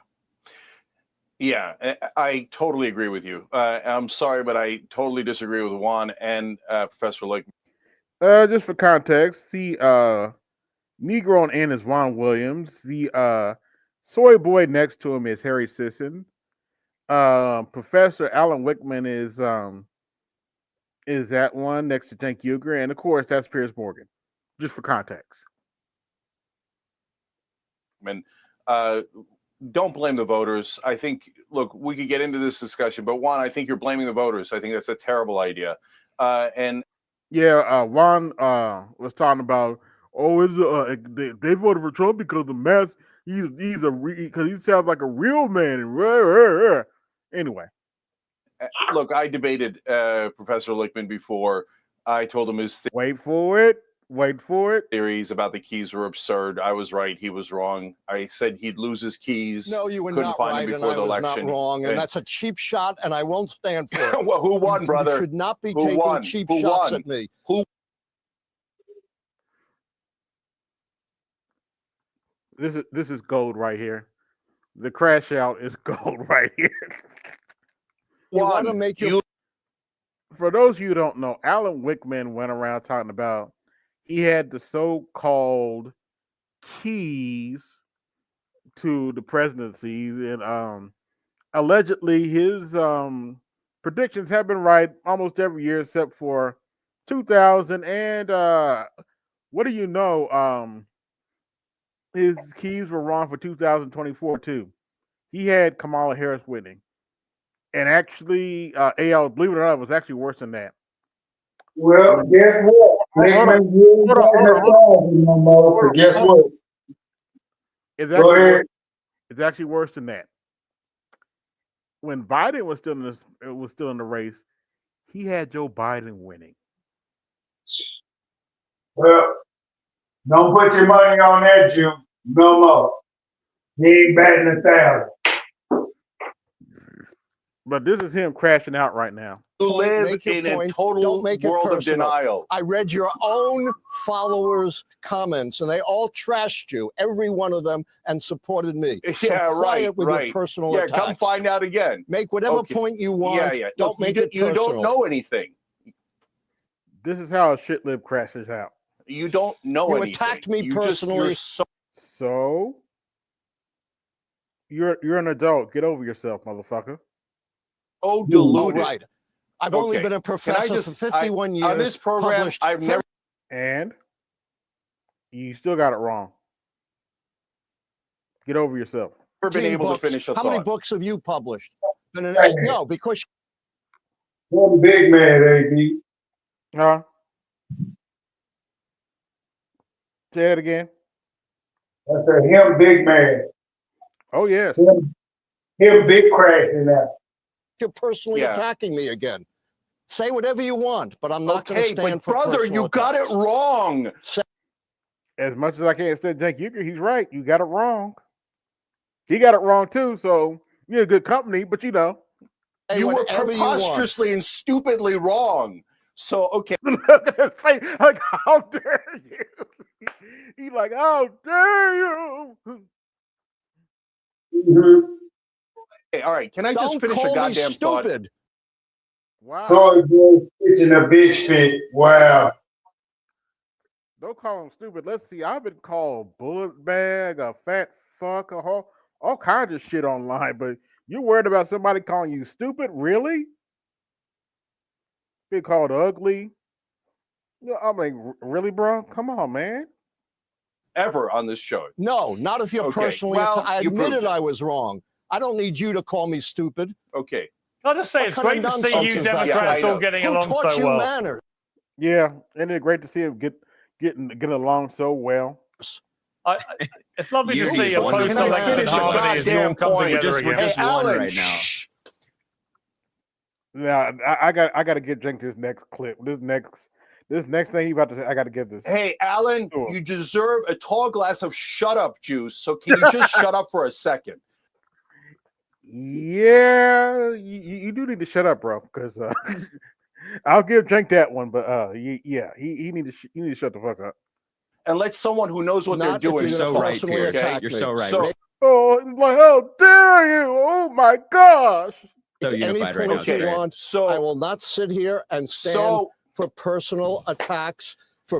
Speaker 6: Yeah, I totally agree with you. I'm sorry, but I totally disagree with Juan and Professor Lake.
Speaker 1: Just for context, the Negro on end is Ron Williams. The soy boy next to him is Harry Sisson. Professor Alan Wickman is that one next to Cenk Uygur, and of course that's Piers Morgan. Just for context.
Speaker 6: And don't blame the voters. I think, look, we could get into this discussion, but Juan, I think you're blaming the voters. I think that's a terrible idea. Juan was talking about, they voted for Trump because the mass. Because he sounds like a real man. Anyway, look, I debated Professor Lichtman before. I told him his
Speaker 1: wait for it.
Speaker 6: Theories about the keys were absurd. I was right. He was wrong. I said he'd lose his keys.
Speaker 8: No, you were
Speaker 6: couldn't
Speaker 8: not
Speaker 6: find
Speaker 8: right,
Speaker 6: him
Speaker 8: and
Speaker 6: before
Speaker 8: I
Speaker 6: the
Speaker 8: was
Speaker 6: election.
Speaker 8: not wrong. And that's a cheap shot, and I won't stand for it.
Speaker 6: Well, who won, brother?
Speaker 8: You should not be
Speaker 6: Who
Speaker 8: taking
Speaker 6: won?
Speaker 8: cheap
Speaker 6: Who
Speaker 8: shots
Speaker 6: won?
Speaker 8: at me.
Speaker 6: Who?
Speaker 1: This is gold right here. The crash out is gold right here.
Speaker 8: You want to make your
Speaker 1: For those of you who don't know, Alan Wickman went around talking about he had the so-called keys to the presidencies, and allegedly his predictions have been right almost every year except for 2000. And what do you know? His keys were wrong for 2024 too. He had Kamala Harris winning, and actually, AL, believe it or not, it was actually worse than that.
Speaker 3: Well, guess what? They
Speaker 1: Hold on,
Speaker 3: you ain't
Speaker 1: hold on, hold
Speaker 3: batting
Speaker 1: on,
Speaker 3: a
Speaker 1: hold on.
Speaker 3: thousand no more. So guess
Speaker 1: Hold
Speaker 3: what?
Speaker 1: on. It's
Speaker 3: Go
Speaker 1: actually
Speaker 3: ahead.
Speaker 1: worse. It's actually worse than that. When Biden was still in this, was still in the race, he had Joe Biden winning.
Speaker 3: Well, don't put your money on that, Jew. No more. He ain't batting a thousand.
Speaker 1: But this is him crashing out right now.
Speaker 27: Who live
Speaker 8: Make your
Speaker 27: in a
Speaker 8: point.
Speaker 27: total
Speaker 8: Don't make it
Speaker 27: world of
Speaker 8: personal.
Speaker 27: denial.
Speaker 8: I read your own followers' comments, and they all trashed you, every one of them, and supported me.
Speaker 27: Yeah,
Speaker 8: so quiet
Speaker 27: right,
Speaker 8: with
Speaker 27: right.
Speaker 8: your personal
Speaker 27: Yeah,
Speaker 8: attacks.
Speaker 27: come find out again.
Speaker 8: Make whatever
Speaker 27: Okay.
Speaker 8: point you want.
Speaker 27: Yeah, yeah.
Speaker 8: Don't
Speaker 27: Look,
Speaker 8: make it personal.
Speaker 27: you don't know anything.
Speaker 1: This is how a shit lib crashes out.
Speaker 27: You don't know
Speaker 8: You
Speaker 27: anything.
Speaker 8: attacked me
Speaker 27: You're
Speaker 8: personally.
Speaker 1: So you're an adult. Get over yourself, motherfucker.
Speaker 27: Oh, deluded.
Speaker 8: All right. I've only
Speaker 27: Okay.
Speaker 8: been a
Speaker 27: Can I
Speaker 8: professor
Speaker 27: just-
Speaker 8: for 51 years.
Speaker 27: On this program,
Speaker 8: published
Speaker 27: I've never.
Speaker 1: And you still got it wrong. Get over yourself.
Speaker 27: Never been
Speaker 8: 13
Speaker 27: able
Speaker 8: books.
Speaker 27: to finish a
Speaker 8: How
Speaker 27: thought.
Speaker 8: many books have you published?
Speaker 3: Hey.
Speaker 8: No, because
Speaker 3: One big man, AB.
Speaker 1: Huh? Say it again.
Speaker 3: I said him big man.
Speaker 1: Oh yes.
Speaker 3: Him big crashing out.
Speaker 8: you're personally
Speaker 27: Yeah.
Speaker 8: attacking me again. Say whatever you want, but I'm not going to
Speaker 27: Okay,
Speaker 8: stand
Speaker 27: but
Speaker 8: for
Speaker 27: brother,
Speaker 8: personal
Speaker 27: you got it
Speaker 8: attacks.
Speaker 27: wrong.
Speaker 1: As much as I can't stand Jake Euchre, he's right. You got it wrong. He got it wrong too. So you're a good company, but you know.
Speaker 8: Say
Speaker 27: You were
Speaker 8: whatever you want.
Speaker 27: preposterously and stupidly wrong. So okay.
Speaker 1: Look at his face. Like, how dare you? He's like, how dare you?
Speaker 27: Hey, all right. Can I just
Speaker 8: Don't
Speaker 27: finish a
Speaker 8: call me
Speaker 27: goddamn thought?
Speaker 8: stupid.
Speaker 1: Wow.
Speaker 3: Soy boy pitching a bitch fit. Wow.
Speaker 1: Don't call him stupid. Let's see. I've been called bullet bag, a fat fuck, all kinds of shit online. But you're worried about somebody calling you stupid? Really? Being called ugly? Yeah, I'm like, really, bro? Come on, man.
Speaker 27: Ever on this show?
Speaker 8: No, not if you're
Speaker 27: Okay,
Speaker 8: personally.
Speaker 27: well,
Speaker 8: I
Speaker 27: you proved
Speaker 8: admitted
Speaker 27: it.
Speaker 8: I was wrong. I don't need you to call me stupid.
Speaker 27: Okay.
Speaker 7: I'll just say
Speaker 8: What
Speaker 7: it's
Speaker 8: kind of
Speaker 7: great to see
Speaker 8: nonsense
Speaker 7: you
Speaker 8: is that?
Speaker 7: Democrats
Speaker 27: Yeah, I
Speaker 7: all
Speaker 27: know.
Speaker 7: getting
Speaker 8: Who
Speaker 7: along
Speaker 8: taught
Speaker 7: so
Speaker 8: you
Speaker 7: well.
Speaker 8: manners?
Speaker 1: Yeah, and it's great to see him getting along so well.
Speaker 7: It's lovely to
Speaker 8: You
Speaker 7: see a
Speaker 8: want to
Speaker 7: post-election
Speaker 8: finish a
Speaker 7: harmony as you all
Speaker 27: goddamn
Speaker 7: come
Speaker 27: point.
Speaker 7: together
Speaker 27: We're
Speaker 7: again.
Speaker 27: just one right now.
Speaker 1: Now I got to get Jink this next clip. This next thing he about to say. I got to get this.
Speaker 27: Hey, Alan,
Speaker 1: Sure.
Speaker 27: you deserve a tall glass of shut up juice. So can you just shut up for a second?
Speaker 1: Yeah, you do need to shut up, bro. Because I'll give Jink that one, but yeah, he need to shut the fuck up.
Speaker 27: And let someone who knows what
Speaker 8: Not
Speaker 27: they're
Speaker 8: if
Speaker 27: doing.
Speaker 8: you're gonna
Speaker 27: talk,
Speaker 8: personally
Speaker 27: okay?
Speaker 8: attack
Speaker 9: You're
Speaker 8: me.
Speaker 9: so right.
Speaker 27: So,
Speaker 1: Oh, it's like, how dare you? Oh my gosh!
Speaker 9: So
Speaker 8: Make any
Speaker 9: unified right
Speaker 8: point
Speaker 9: now.
Speaker 27: Okay,
Speaker 8: you
Speaker 9: Trey.
Speaker 8: want.
Speaker 27: so
Speaker 8: I will not sit here and stand
Speaker 27: so
Speaker 8: for personal attacks. For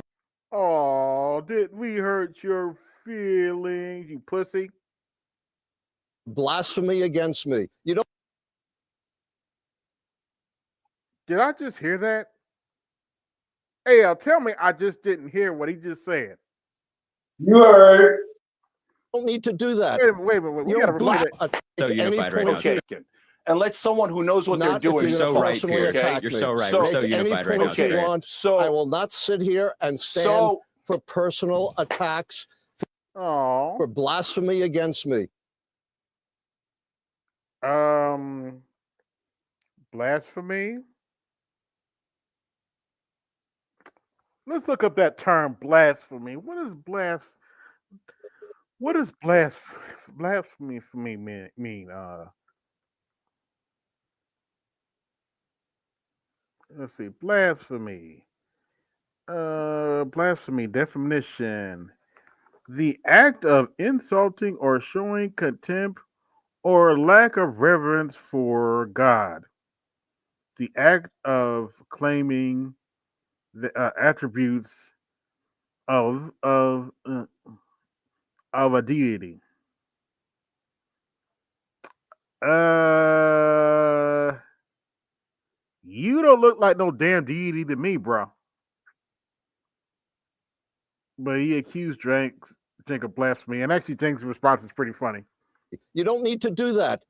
Speaker 1: Oh, did we hurt your feelings, you pussy?
Speaker 8: blasphemy against me. You don't.
Speaker 1: Did I just hear that? Hey, tell me I just didn't hear what he just said.
Speaker 3: You heard.
Speaker 8: Don't need to do that.
Speaker 1: Wait a minute. We
Speaker 8: You
Speaker 1: gotta
Speaker 8: don't
Speaker 1: replay
Speaker 8: boost
Speaker 1: that.
Speaker 9: So
Speaker 8: any
Speaker 9: unified right
Speaker 8: point
Speaker 9: now.
Speaker 27: okay. And let someone who knows what
Speaker 8: Not
Speaker 27: they're
Speaker 8: if
Speaker 27: doing.
Speaker 8: you're
Speaker 9: You're so
Speaker 8: gonna
Speaker 9: right,
Speaker 8: personally
Speaker 9: Pierre.
Speaker 8: attack
Speaker 9: You're
Speaker 8: me.
Speaker 9: so right.
Speaker 27: So-
Speaker 9: We're so
Speaker 8: Make any
Speaker 9: unified right
Speaker 8: point
Speaker 9: now.
Speaker 27: Okay.
Speaker 8: you
Speaker 9: Trey.
Speaker 8: want.
Speaker 27: So
Speaker 8: I will not sit here and stand
Speaker 27: so
Speaker 8: for personal attacks.
Speaker 1: Oh,
Speaker 8: For blasphemy against me.
Speaker 1: blasphemy. Let's look up that term, blasphemy. What does blasphemy for me mean? Let's see, blasphemy. Blasphemy definition: the act of insulting or showing contempt or lack of reverence for God. The act of claiming the attributes of a deity. You don't look like no damn deity to me, bro. But he accused Drake of blasphemy, and actually Drake's response is pretty funny.
Speaker 8: You don't need to do that.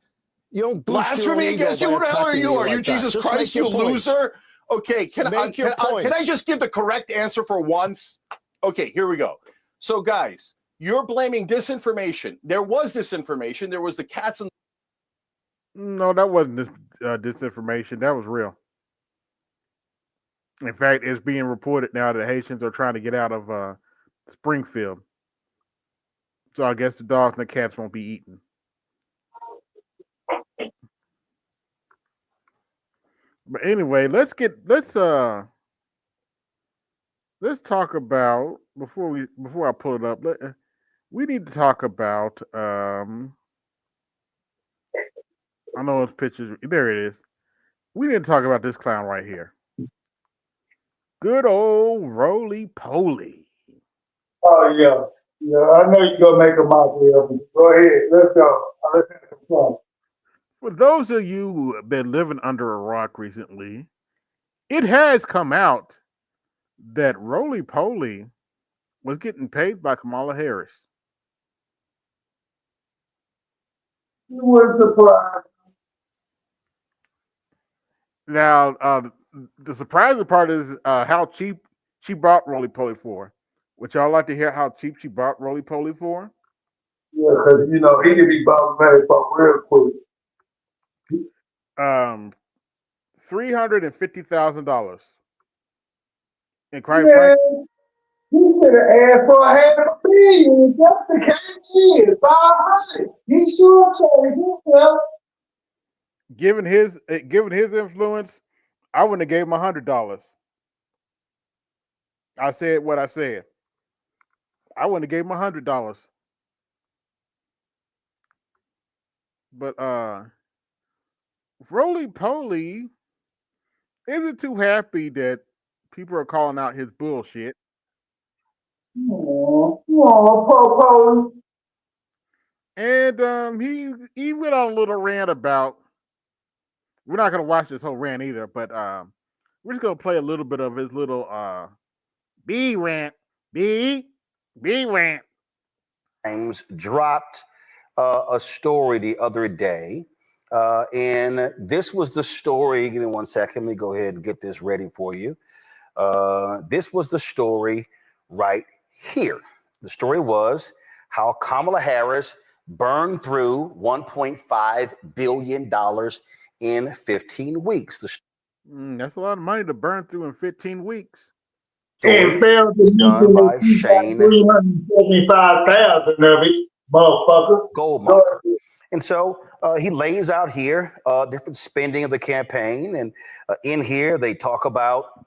Speaker 8: You don't boost your own
Speaker 9: Blasphemy
Speaker 8: ego
Speaker 9: against you?
Speaker 8: by
Speaker 9: Who the hell are
Speaker 8: attacking
Speaker 9: you?
Speaker 8: me
Speaker 9: Are you
Speaker 8: like that.
Speaker 9: Jesus
Speaker 8: Just
Speaker 9: Christ,
Speaker 8: make your
Speaker 9: you
Speaker 8: points.
Speaker 9: loser? Okay, can I
Speaker 8: points.
Speaker 9: just give the correct answer for once? Okay, here we go. So, guys, you're blaming disinformation. There was disinformation. There was the cats and
Speaker 1: No, that wasn't disinformation. That was real. In fact, it's being reported now that Haitians are trying to get out of Springfield. So I guess the dogs and the cats won't be eaten. But anyway, let's talk about before I pull it up. We need to talk about I know it's pictures. There it is. We need to talk about this clown right here. Good old roly poly.
Speaker 3: Oh yeah, yeah. I know you're gonna make a mockery of me. Go ahead, let's go. Let's have some fun.
Speaker 1: For those of you who have been living under a rock recently, it has come out that roly poly was getting paid by Kamala Harris.
Speaker 3: You were surprised.
Speaker 1: Now, the surprising part is how cheap she bought roly poly for. Would y'all like to hear how cheap she bought roly poly for?
Speaker 3: Yeah, because you know he can be bounced back up real quick.
Speaker 1: $350,000. And quite
Speaker 3: Man,
Speaker 1: frankly,
Speaker 3: he should have asked for $500 million. That's the case is 500. He should change himself.
Speaker 1: given his influence, I wouldn't have gave him $100. I said what I said. I wouldn't have gave him $100. But roly poly isn't too happy that people are calling out his bullshit.
Speaker 3: Popo.
Speaker 1: And he went on a little rant about. We're not gonna watch this whole rant either, but we're just gonna play a little bit of his little B rant, B rant.
Speaker 24: Times dropped a story the other day. And this was the story. Give me 1 second. Let me go ahead and get this ready for you. This was the story right here. The story was how Kamala Harris burned through $1.5 billion in 15 weeks.
Speaker 1: That's a lot of money to burn through in 15 weeks.
Speaker 3: And failed to mention that she got 375,000 of it, motherfucker.
Speaker 24: Goldmacher. And so he lays out here different spending of the campaign. And in here, they talk about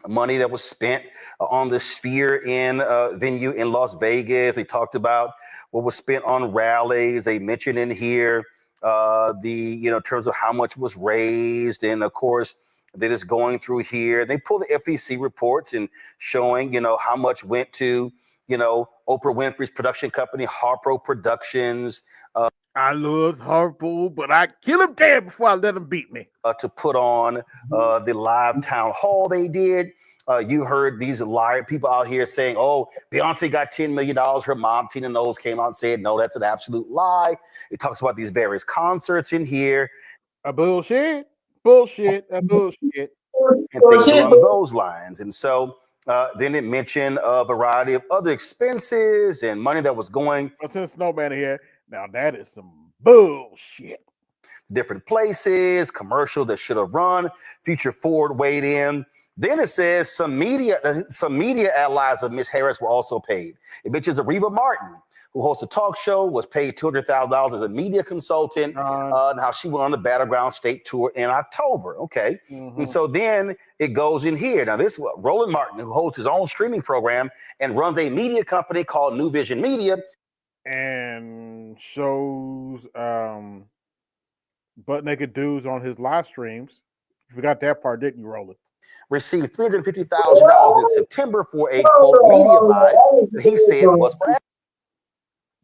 Speaker 24: money that was spent on the Sphere Inn venue in Las Vegas. They talked about what was spent on rallies. They mentioned in here in terms of how much was raised. And of course, that is going through here. They pull the FEC reports and showing, how much went to, Oprah Winfrey's production company, Harpo Productions.
Speaker 1: I love Harpo, but I kill him dead before I let him beat me.
Speaker 24: To put on the live town hall they did. You heard these liar people out here saying, oh, Beyonce got $10 million. Her mom, Tina Knowles, came out and said, no, that's an absolute lie. It talks about these various concerts in here.
Speaker 1: Bullshit, bullshit.
Speaker 24: And things along those lines. And so then it mentioned a variety of other expenses and money that was going.
Speaker 1: Since Snowman here, now that is some bullshit.
Speaker 24: Different places, commercials that should have run. Future Ford weighed in. Then it says some media allies of Miss Harris were also paid. It mentions Reva Martin, who hosts a talk show, was paid $200,000 as a media consultant, and how she went on the Battleground State Tour in October. Okay. And so then it goes in here. Now, this Roland Martin, who hosts his own streaming program and runs a media company called New Vision Media.
Speaker 1: And shows butt naked dudes on his live streams. You forgot that part, didn't you, Roland?
Speaker 24: received $350,000 in September for a quote media buy that he said was for.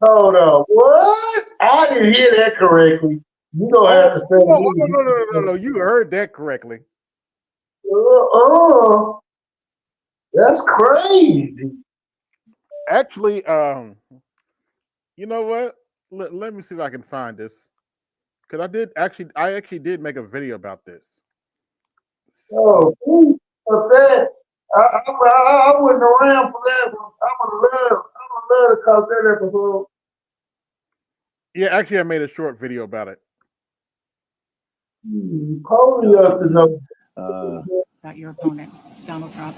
Speaker 3: Hold on. What? I didn't hear that correctly. You don't have to say
Speaker 1: No. You heard that correctly.
Speaker 3: That's crazy.
Speaker 1: Actually, you know what? Let me see if I can find this, because I actually did make a video about this.
Speaker 3: Oh, that I wasn't around for that one. I would love to cause that episode.
Speaker 1: Yeah, actually, I made a short video about it.
Speaker 3: Probably up to know.
Speaker 10: About your opponent, Donald Trump.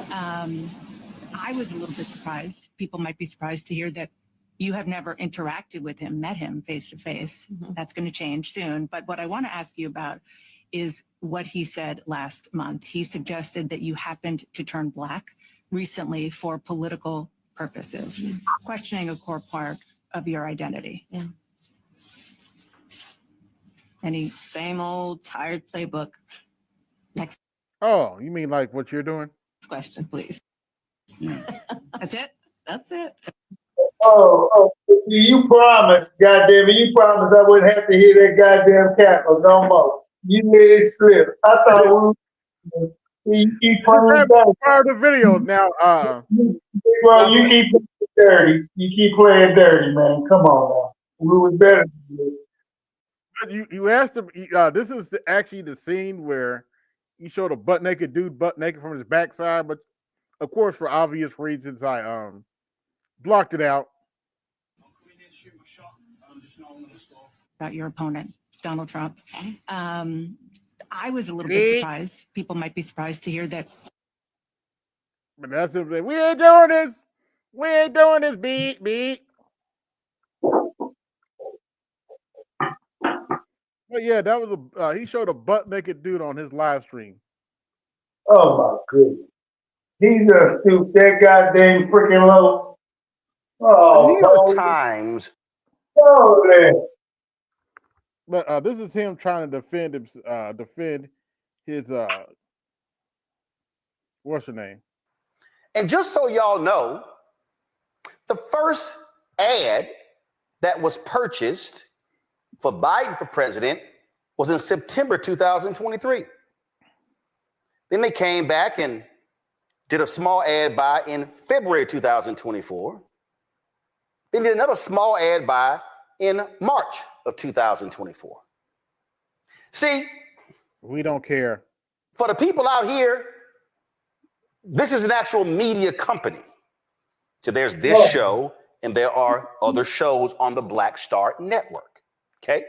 Speaker 10: I was a little bit surprised. People might be surprised to hear that you have never interacted with him, met him face to face. That's going to change soon. But what I want to ask you about is what he said last month. He suggested that you happened to turn black recently for political purposes, questioning a core part of your identity.
Speaker 11: Yeah. Any same old tired playbook. Next
Speaker 1: Oh, you mean like what you're doing?
Speaker 11: question, please. That's it? That's it.
Speaker 3: Oh, you promised, goddamn it, you promised I wouldn't have to hear that goddamn cackle no more. You made it slip. I thought you keep playing dirty.
Speaker 1: Part of the video now.
Speaker 3: Well, you keep playing dirty. You keep playing dirty, man. Come on now. We was better than this.
Speaker 1: You asked him. This is actually the scene where you showed a butt naked dude butt naked from his backside, but of course, for obvious reasons, I blocked it out.
Speaker 10: About your opponent, Donald Trump. I was a little bit surprised. People might be surprised to hear that.
Speaker 1: But that's it. We ain't doing this. We ain't doing this. Beat. But yeah, that was he showed a butt naked dude on his live stream.
Speaker 3: Oh my goodness. He just stooped that goddamn freaking low. Oh,
Speaker 24: the New York Times.
Speaker 3: Oh, man.
Speaker 1: But this is him trying to defend his what's her name?
Speaker 24: And just so y'all know, the first ad that was purchased for Biden for president was in September 2023. Then they came back and did a small ad buy in February 2024. They did another small ad buy in March of 2024. See,
Speaker 1: we don't care.
Speaker 24: For the people out here, this is an actual media company. So there's this show, and there are other shows on the Black Star Network. Okay?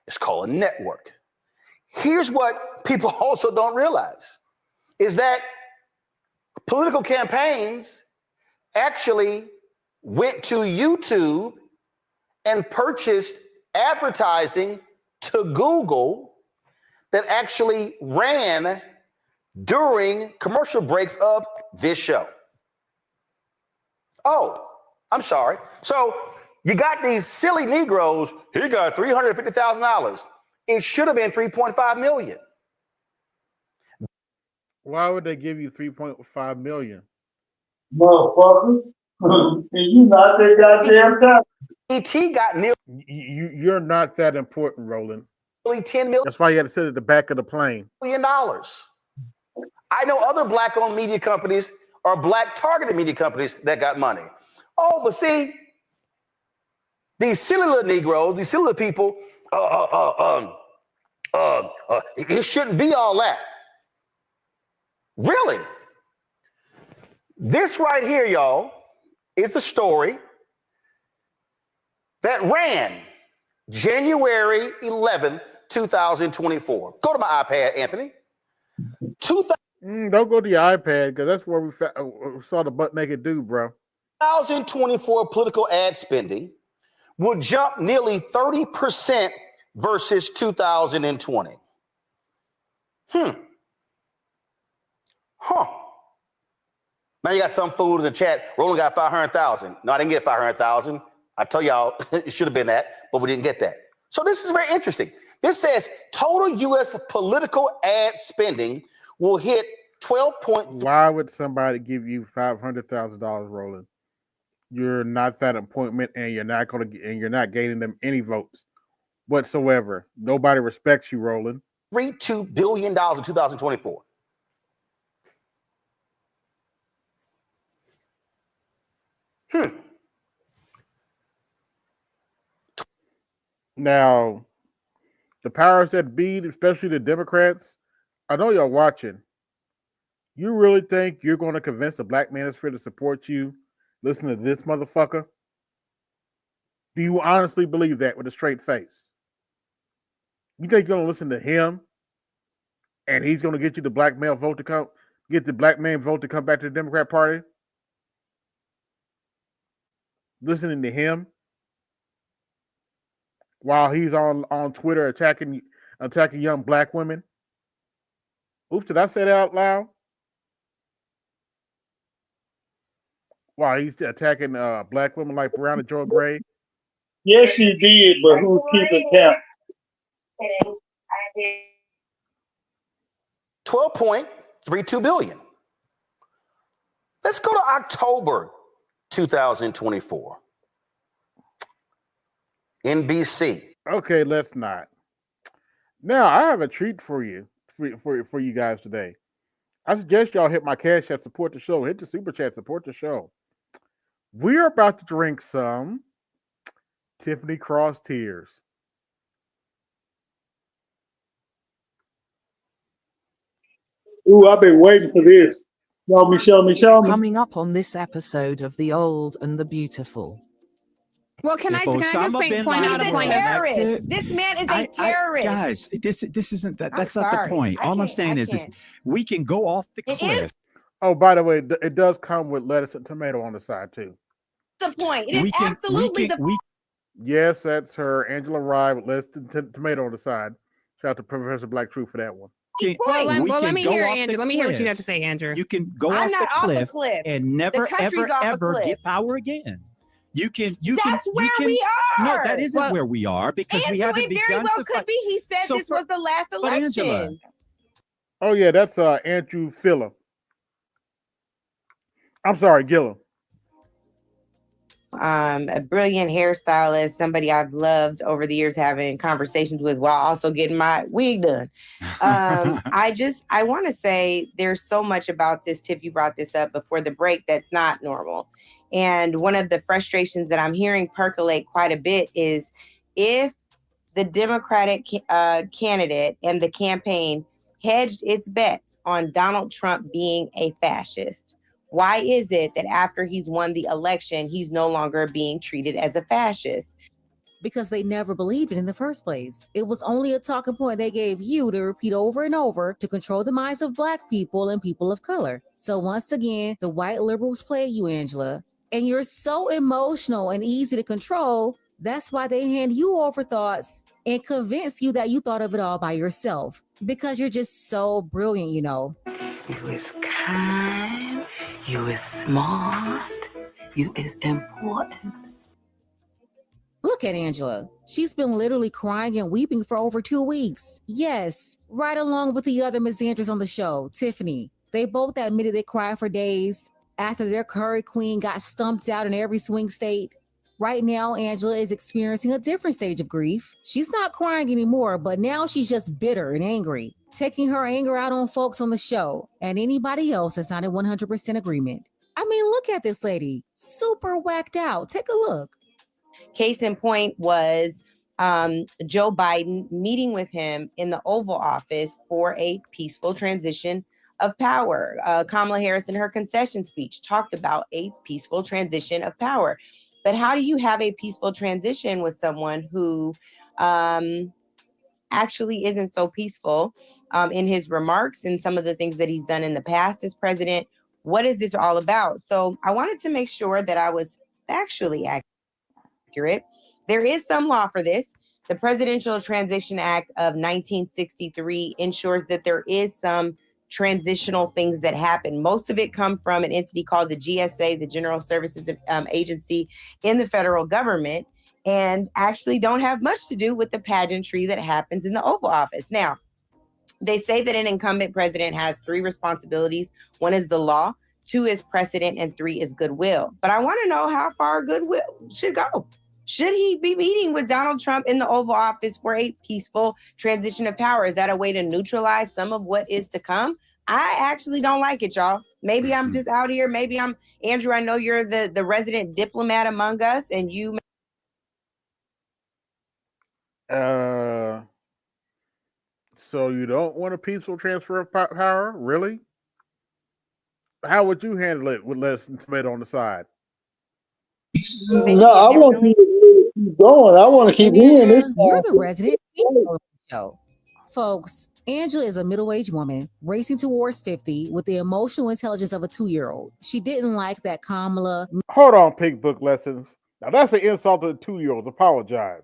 Speaker 24: It's called a network. Here's what people also don't realize is that political campaigns actually went to YouTube and purchased advertising to Google that actually ran during commercial breaks of this show. Oh, I'm sorry. So you got these silly Negroes, he got $350,000. It should have been $3.5 million.
Speaker 1: Why would they give you $3.5 million?
Speaker 3: Motherfucker. And you not that goddamn time.
Speaker 24: ET got nearly.
Speaker 1: You're not that important, Roland.
Speaker 24: Nearly $10 million.
Speaker 1: That's why you had to sit at the back of the plane.
Speaker 24: $1 million. I know other black-owned media companies or black-targeted media companies that got money. Oh, but see, these silly little Negroes, these silly little people, it shouldn't be all that. Really? This right here, y'all, is a story that ran January 11th, 2024. Go to my iPad, Anthony.
Speaker 1: Don't go to your iPad, because that's where we saw the butt naked dude, bro.
Speaker 24: 2024 political ad spending will jump nearly 30% versus 2020. Now you got some fool in the chat. Roland got 500,000. No, I didn't get 500,000. I tell y'all it should have been that, but we didn't get that. So this is very interesting. This says total U.S. political ad spending will hit
Speaker 1: Why would somebody give you $500,000, Roland? You're not that appointment, and you're not gaining them any votes whatsoever. Nobody respects you, Roland.
Speaker 24: $3.2 billion in 2024.
Speaker 1: Now, the powers that be, especially the Democrats, I know y'all watching. You really think you're going to convince the black manosphere to support you? Listen to this motherfucker. Do you honestly believe that with a straight face? You think you're going to listen to him, and he's going to get you the black male vote to come, get the black man vote to come back to the Democrat Party? Listening to him while he's on Twitter attacking young black women. Oops, did I say that out loud? While he's attacking black women like Brown and Joy Gray.
Speaker 3: Yes, you did, but who's keeping count?
Speaker 24: $12.32 billion. Let's go to October 2024. NBC.
Speaker 1: Okay, let's not. Now I have a treat for you, for you guys today. I suggest y'all hit my Cash App, support the show. Hit the Super Chat, support the show. We're about to drink some Tiffany Cross Tears.
Speaker 3: Ooh, I've been waiting for this. Show me.
Speaker 12: Coming up on this episode of The Old and the Beautiful.
Speaker 11: Well, can I just point out a point?
Speaker 26: Terrorist. This man is a terrorist.
Speaker 13: Guys, this isn't that. That's not
Speaker 26: sorry.
Speaker 13: the point. All I'm saying is we can go off the cliff.
Speaker 1: Oh, by the way, it does come with lettuce and tomato on the side too.
Speaker 26: The point. It is absolutely the point.
Speaker 1: Yes, that's her, Angela Rye, with lettuce and tomato on the side. Shout out to Professor Black Truth for that one.
Speaker 11: Well, let me hear, Andrew. Let me hear what you have to say, Andrew.
Speaker 13: You can go off the cliff and never, ever get power again. You can.
Speaker 26: That's where we are.
Speaker 13: No, that isn't where we are because
Speaker 26: Andrew,
Speaker 13: we haven't
Speaker 26: it
Speaker 13: begun
Speaker 26: very well
Speaker 13: to
Speaker 26: could be. He said this was the last election.
Speaker 13: Angela.
Speaker 1: Oh yeah, that's Andrew Phillip. I'm sorry, Gillum.
Speaker 14: A brilliant hairstylist, somebody I've loved over the years having conversations with while also getting my wig done. I want to say there's so much about this. Tiff, you brought this up before the break. That's not normal. And one of the frustrations that I'm hearing percolate quite a bit is if the Democratic candidate and the campaign hedged its bets on Donald Trump being a fascist, why is it that after he's won the election, he's no longer being treated as a fascist?
Speaker 15: Because they never believed it in the first place. It was only a talking point they gave you to repeat over and over to control the minds of Black people and people of color. So once again, the white liberals play you, Angela. And you're so emotional and easy to control. That's why they hand you over thoughts and convince you that you thought of it all by yourself. Because you're just so brilliant, you know.
Speaker 16: You is kind. You is smart. You is important.
Speaker 15: Look at Angela. She's been literally crying and weeping for over 2 weeks. Yes, right along with the other misanders on the show, Tiffany. They both admitted they cried for days after their curry queen got stumped out in every swing state. Right now, Angela is experiencing a different stage of grief. She's not crying anymore, but now she's just bitter and angry, taking her anger out on folks on the show and anybody else that's not in 100% agreement. I mean, look at this lady, super whacked out. Take a look.
Speaker 14: Case in point was Joe Biden meeting with him in the Oval Office for a peaceful transition of power. Kamala Harris in her concession speech talked about a peaceful transition of power. But how do you have a peaceful transition with someone who actually isn't so peaceful in his remarks and some of the things that he's done in the past as president? What is this all about? So I wanted to make sure that I was factually accurate. There is some law for this. The Presidential Transition Act of 1963 ensures that there is some transitional things that happen. Most of it come from an entity called the GSA, the General Services Agency in the federal government, and actually don't have much to do with the pageantry that happens in the Oval Office. Now, They say that an incumbent president has 3 responsibilities. 1 is the law, 2 is precedent, and 3 is goodwill. But I want to know how far goodwill should go. Should he be meeting with Donald Trump in the Oval Office for a peaceful transition of power? Is that a way to neutralize some of what is to come? I actually don't like it, y'all. Maybe I'm just out here. Maybe I'm Andrew. I know you're the resident diplomat among us, and you.
Speaker 1: So you don't want a peaceful transfer of power, really? How would you handle it with less tomato on the side?
Speaker 3: No, I want you to keep going. I want to keep hearing this.
Speaker 15: You're the resident show. Folks, Angela is a middle-aged woman racing towards 50 with the emotional intelligence of a 2-year-old. She didn't like that Kamala.
Speaker 1: Hold on, Pink Book Lessons. Now that's an insult to the 2-year-olds. Apologize.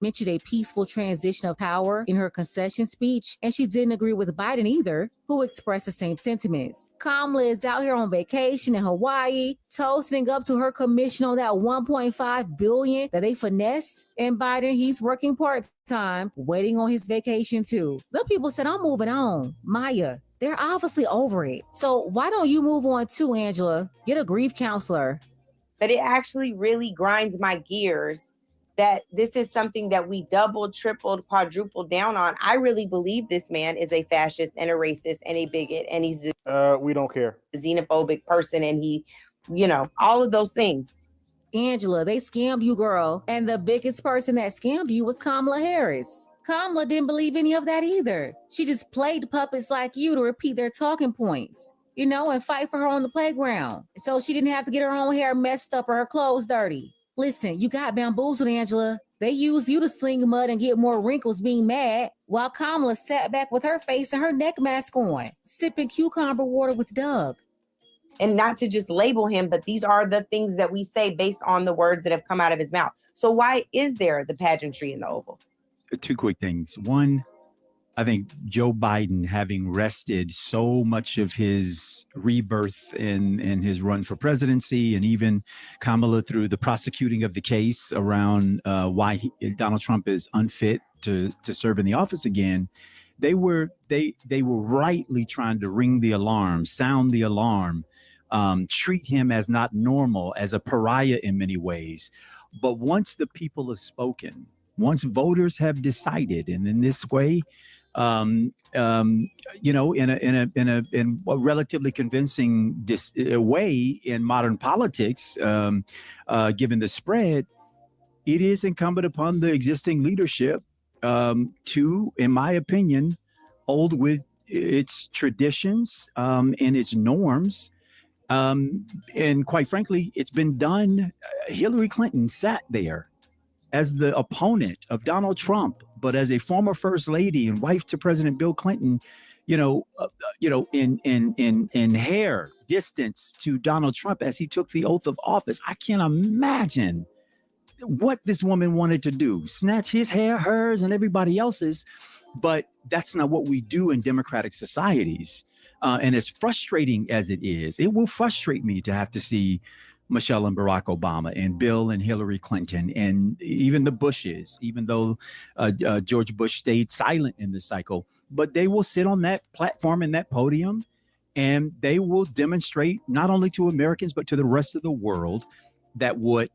Speaker 15: Mentioned a peaceful transition of power in her concession speech, and she didn't agree with Biden either, who expressed the same sentiments. Kamala is out here on vacation in Hawaii, toasting up to her commission on that $1.5 billion that they finessed, and Biden, he's working part-time, waiting on his vacation too. The people said, I'm moving on. Maya, they're obviously over it. So why don't you move on too, Angela? Get a grief counselor.
Speaker 14: But it actually really grinds my gears that this is something that we doubled, tripled, quadrupled down on. I really believe this man is a fascist and a racist and a bigot, and he's
Speaker 1: we don't care.
Speaker 14: A xenophobic person, and he, all of those things.
Speaker 15: Angela, they scammed you, girl. And the biggest person that scammed you was Kamala Harris. Kamala didn't believe any of that either. She just played puppets like you to repeat their talking points, and fight for her on the playground. So she didn't have to get her own hair messed up or her clothes dirty. Listen, you got bamboozled, Angela. They used you to sling mud and get more wrinkles being mad, while Kamala sat back with her face and her neck mask on, sipping cucumber water with Doug.
Speaker 14: And not to just label him, but these are the things that we say based on the words that have come out of his mouth. So why is there the pageantry in the Oval?
Speaker 13: 2 quick things. One, I think Joe Biden, having wrested so much of his rebirth in his run for presidency, and even Kamala through the prosecuting of the case around why Donald Trump is unfit to serve in the office again, they were rightly trying to ring the alarm, sound the alarm, treat him as not normal, as a pariah in many ways. But once the people have spoken, once voters have decided, and in this way, in a relatively convincing way in modern politics, given the spread, it is incumbent upon the existing leadership to, in my opinion, hold with its traditions and its norms. And quite frankly, it's been done. Hillary Clinton sat there as the opponent of Donald Trump, but as a former first lady and wife to President Bill Clinton, in hair distance to Donald Trump as he took the oath of office. I can't imagine what this woman wanted to do, snatch his hair, hers, and everybody else's. But that's not what we do in democratic societies. And as frustrating as it is, it will frustrate me to have to see Michelle and Barack Obama and Bill and Hillary Clinton and even the Bushes, even though George Bush stayed silent in this cycle, but they will sit on that platform and that podium, and they will demonstrate not only to Americans, but to the rest of the world that what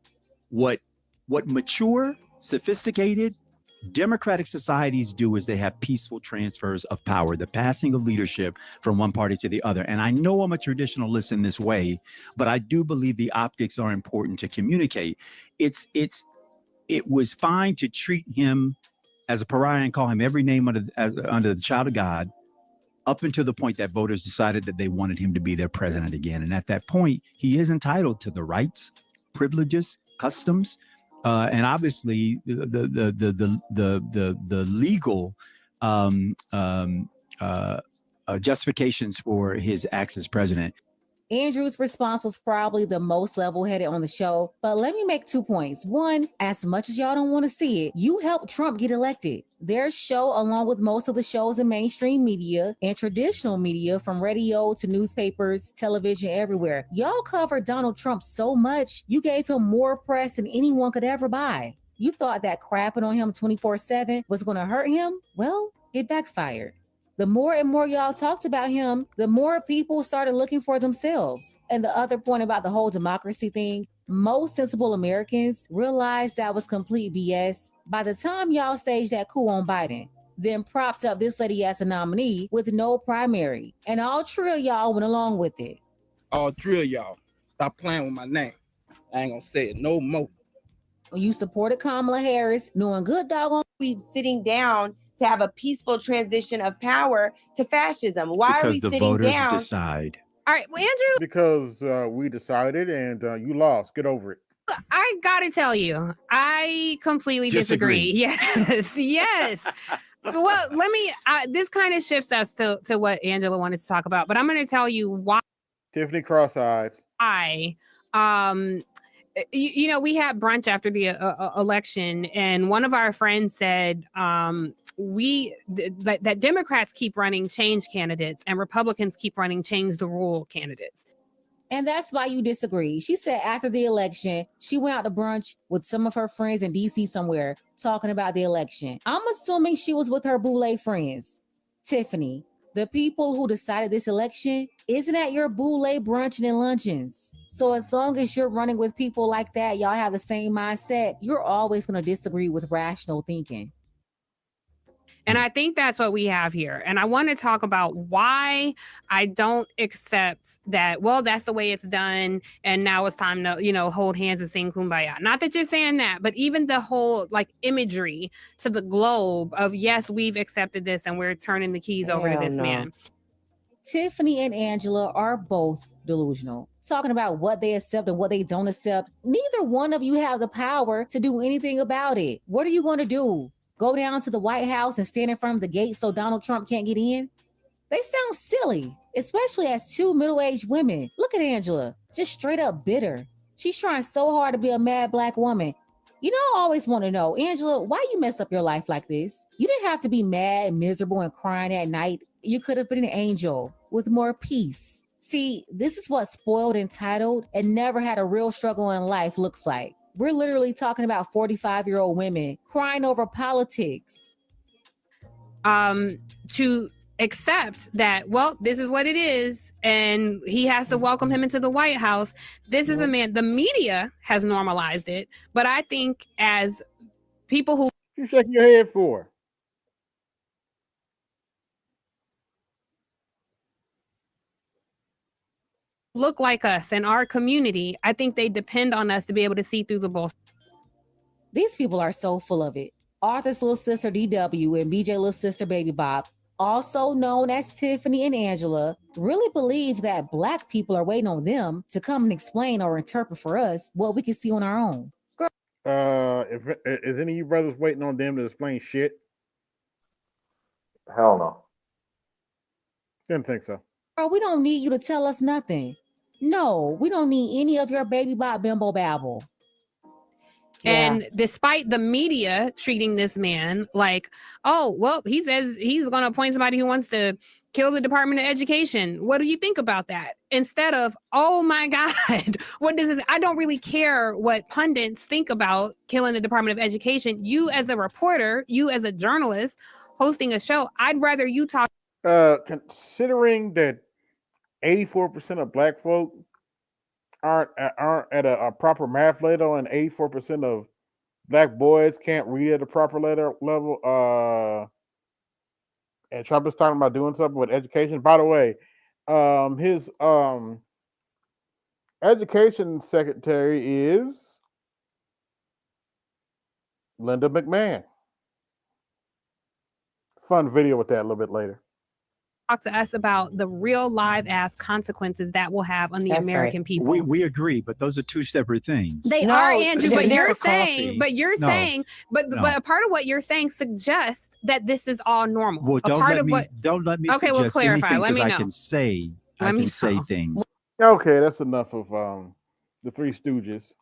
Speaker 13: mature, sophisticated, democratic societies do is they have peaceful transfers of power, the passing of leadership from one party to the other. And I know I'm a traditionalist in this way, but I do believe the optics are important to communicate. It was fine to treat him as a pariah and call him every name under the child of God, up until the point that voters decided that they wanted him to be their president again. And at that point, he is entitled to the rights, privileges, customs, and obviously the legal justifications for his acts as president.
Speaker 15: Andrew's response was probably the most level-headed on the show, but let me make 2 points. One, as much as y'all don't want to see it, you helped Trump get elected. Their show, along with most of the shows in mainstream media and traditional media, from radio to newspapers, television, everywhere, y'all covered Donald Trump so much, you gave him more press than anyone could ever buy. You thought that crapping on him 24/7 was going to hurt him? Well, it backfired. The more and more y'all talked about him, the more people started looking for themselves. And the other point about the whole democracy thing, most sensible Americans realized that was complete BS by the time y'all staged that coup on Biden, then propped up this lady as a nominee with no primary. And all three of y'all went along with it.
Speaker 2: All three of y'all, stop playing with my name. I ain't gonna say it no more.
Speaker 15: You supported Kamala Harris, knowing good doggone
Speaker 14: we sitting down to have a peaceful transition of power to fascism? Why are we
Speaker 13: Because the
Speaker 14: sitting
Speaker 13: voters
Speaker 14: down?
Speaker 13: decide.
Speaker 11: All right, well, Andrew,
Speaker 1: Because we decided and you lost. Get over it.
Speaker 11: I gotta tell you, I completely disagree. Yes, yes. Well, let me. This kind of shifts us to what Angela wanted to talk about, but I'm going to tell you why.
Speaker 1: Tiffany cross-eyed.
Speaker 11: You know, we had brunch after the election, and one of our friends said that Democrats keep running change candidates and Republicans keep running change the rule candidates.
Speaker 15: And that's why you disagree. She said after the election, she went out to brunch with some of her friends in DC somewhere talking about the election. I'm assuming she was with her boule friends. Tiffany, the people who decided this election isn't at your boule brunching and luncheons. So as long as you're running with people like that, y'all have the same mindset, you're always going to disagree with rational thinking.
Speaker 11: And I think that's what we have here. And I want to talk about why I don't accept that, well, that's the way it's done. And now it's time to, you know, hold hands and sing Kumbaya. Not that you're saying that, but even the whole like imagery to the globe of, yes, we've accepted this and we're turning the keys over to this man.
Speaker 15: Tiffany and Angela are both delusional. Talking about what they accept and what they don't accept. Neither one of you have the power to do anything about it. What are you going to do? Go down to the White House and stand in front of the gate so Donald Trump can't get in? They sound silly, especially as two middle-aged women. Look at Angela, just straight up bitter. She's trying so hard to be a mad Black woman. You know, I always want to know, Angela, why you messed up your life like this? You didn't have to be mad, miserable, and crying at night. You could have been an angel with more peace. See, this is what spoiled, entitled, and never had a real struggle in life looks like. We're literally talking about 45-year-old women crying over politics.
Speaker 11: To accept that, well, this is what it is, and he has to welcome him into the White House. This is a man, the media has normalized it, but I think as people who
Speaker 1: you shaking your head for?
Speaker 11: look like us in our community, I think they depend on us to be able to see through the bullshit.
Speaker 15: These people are so full of it. Arthur's little sister DW and BJ little sister Baby Bob, also known as Tiffany and Angela, really believe that Black people are waiting on them to come and explain or interpret for us what we can see on our own. Girl,
Speaker 1: Is any of you brothers waiting on them to explain shit?
Speaker 17: Hell no.
Speaker 1: Didn't think so.
Speaker 15: Girl, we don't need you to tell us nothing. No, we don't need any of your Baby Bob bimbo babble.
Speaker 11: And despite the media treating this man like, oh, well, he says he's going to appoint somebody who wants to kill the Department of Education. What do you think about that? Instead of, oh my God, what does this? I don't really care what pundits think about killing the Department of Education. You as a reporter, you as a journalist hosting a show, I'd rather you talk.
Speaker 1: Considering that 84% of Black folk aren't at a proper math level, and 84% of Black boys can't read at a proper level. And Trump is talking about doing something with education. By the way, his education secretary is Linda McMahon. Fun video with that a little bit later.
Speaker 11: Talk to us about the real live ass consequences that will have on the American people.
Speaker 13: We agree, but those are two separate things.
Speaker 11: They are, Andrew, but you're saying, but a part of what you're saying suggests that this is all normal.
Speaker 13: Well, don't let me
Speaker 11: okay, well, clarify.
Speaker 13: Anything,
Speaker 11: let me know.
Speaker 13: I can say things.
Speaker 1: Okay, that's enough of the Three Stooges.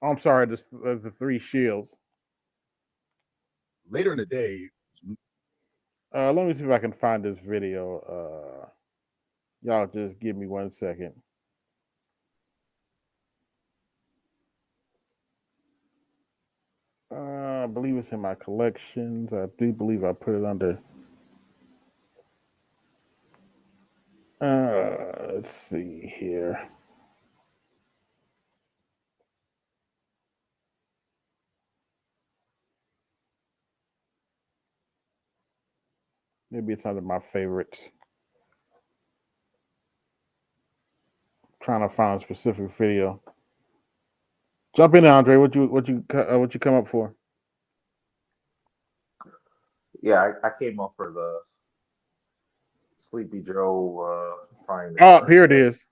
Speaker 1: Oh, I'm sorry, the Three Shields.
Speaker 17: Later in the day.
Speaker 1: Let me see if I can find this video. Y'all just give me 1 second. I believe it's in my collections. I do believe I put it under. Let's see here. Maybe it's under my favorites. Trying to find a specific video. Jump in, Andre. What you come up for?
Speaker 4: Yeah, I came up for the Sleepy Joe trying to.
Speaker 1: Oh, here it is.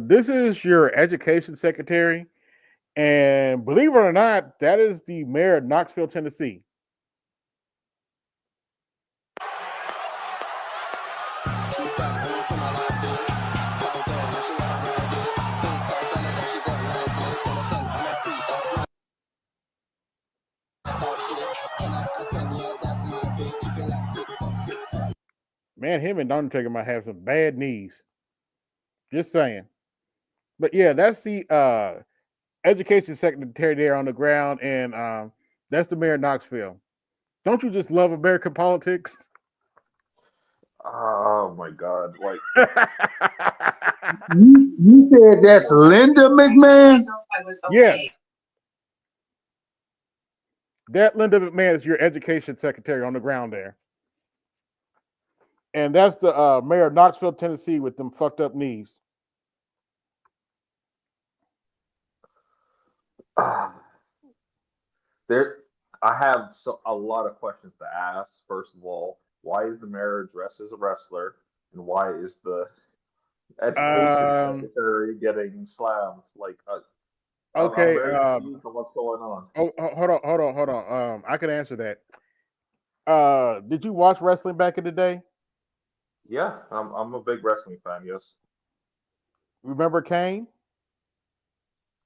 Speaker 1: This is your education secretary, and believe it or not, that is the mayor of Knoxville, Tennessee. Man, him and Undertaker might have some bad knees. Just saying. But yeah, that's the education secretary there on the ground, and that's the mayor of Knoxville. Don't you just love American politics?
Speaker 4: Oh my God! Like
Speaker 3: You said that's Linda McMahon?
Speaker 1: Yes. That Linda McMahon is your education secretary on the ground there. And that's the mayor of Knoxville, Tennessee with them fucked up knees.
Speaker 4: there, I have a lot of questions to ask. First of all, why is the mayor dressed as a wrestler, and why is the education secretary getting slammed? Like, I'm
Speaker 1: Okay.
Speaker 4: very confused on what's going on.
Speaker 1: Oh, hold on. I can answer that. Did you watch wrestling back in the day?
Speaker 4: Yeah, I'm a big wrestling fan. Yes.
Speaker 1: Remember Kane?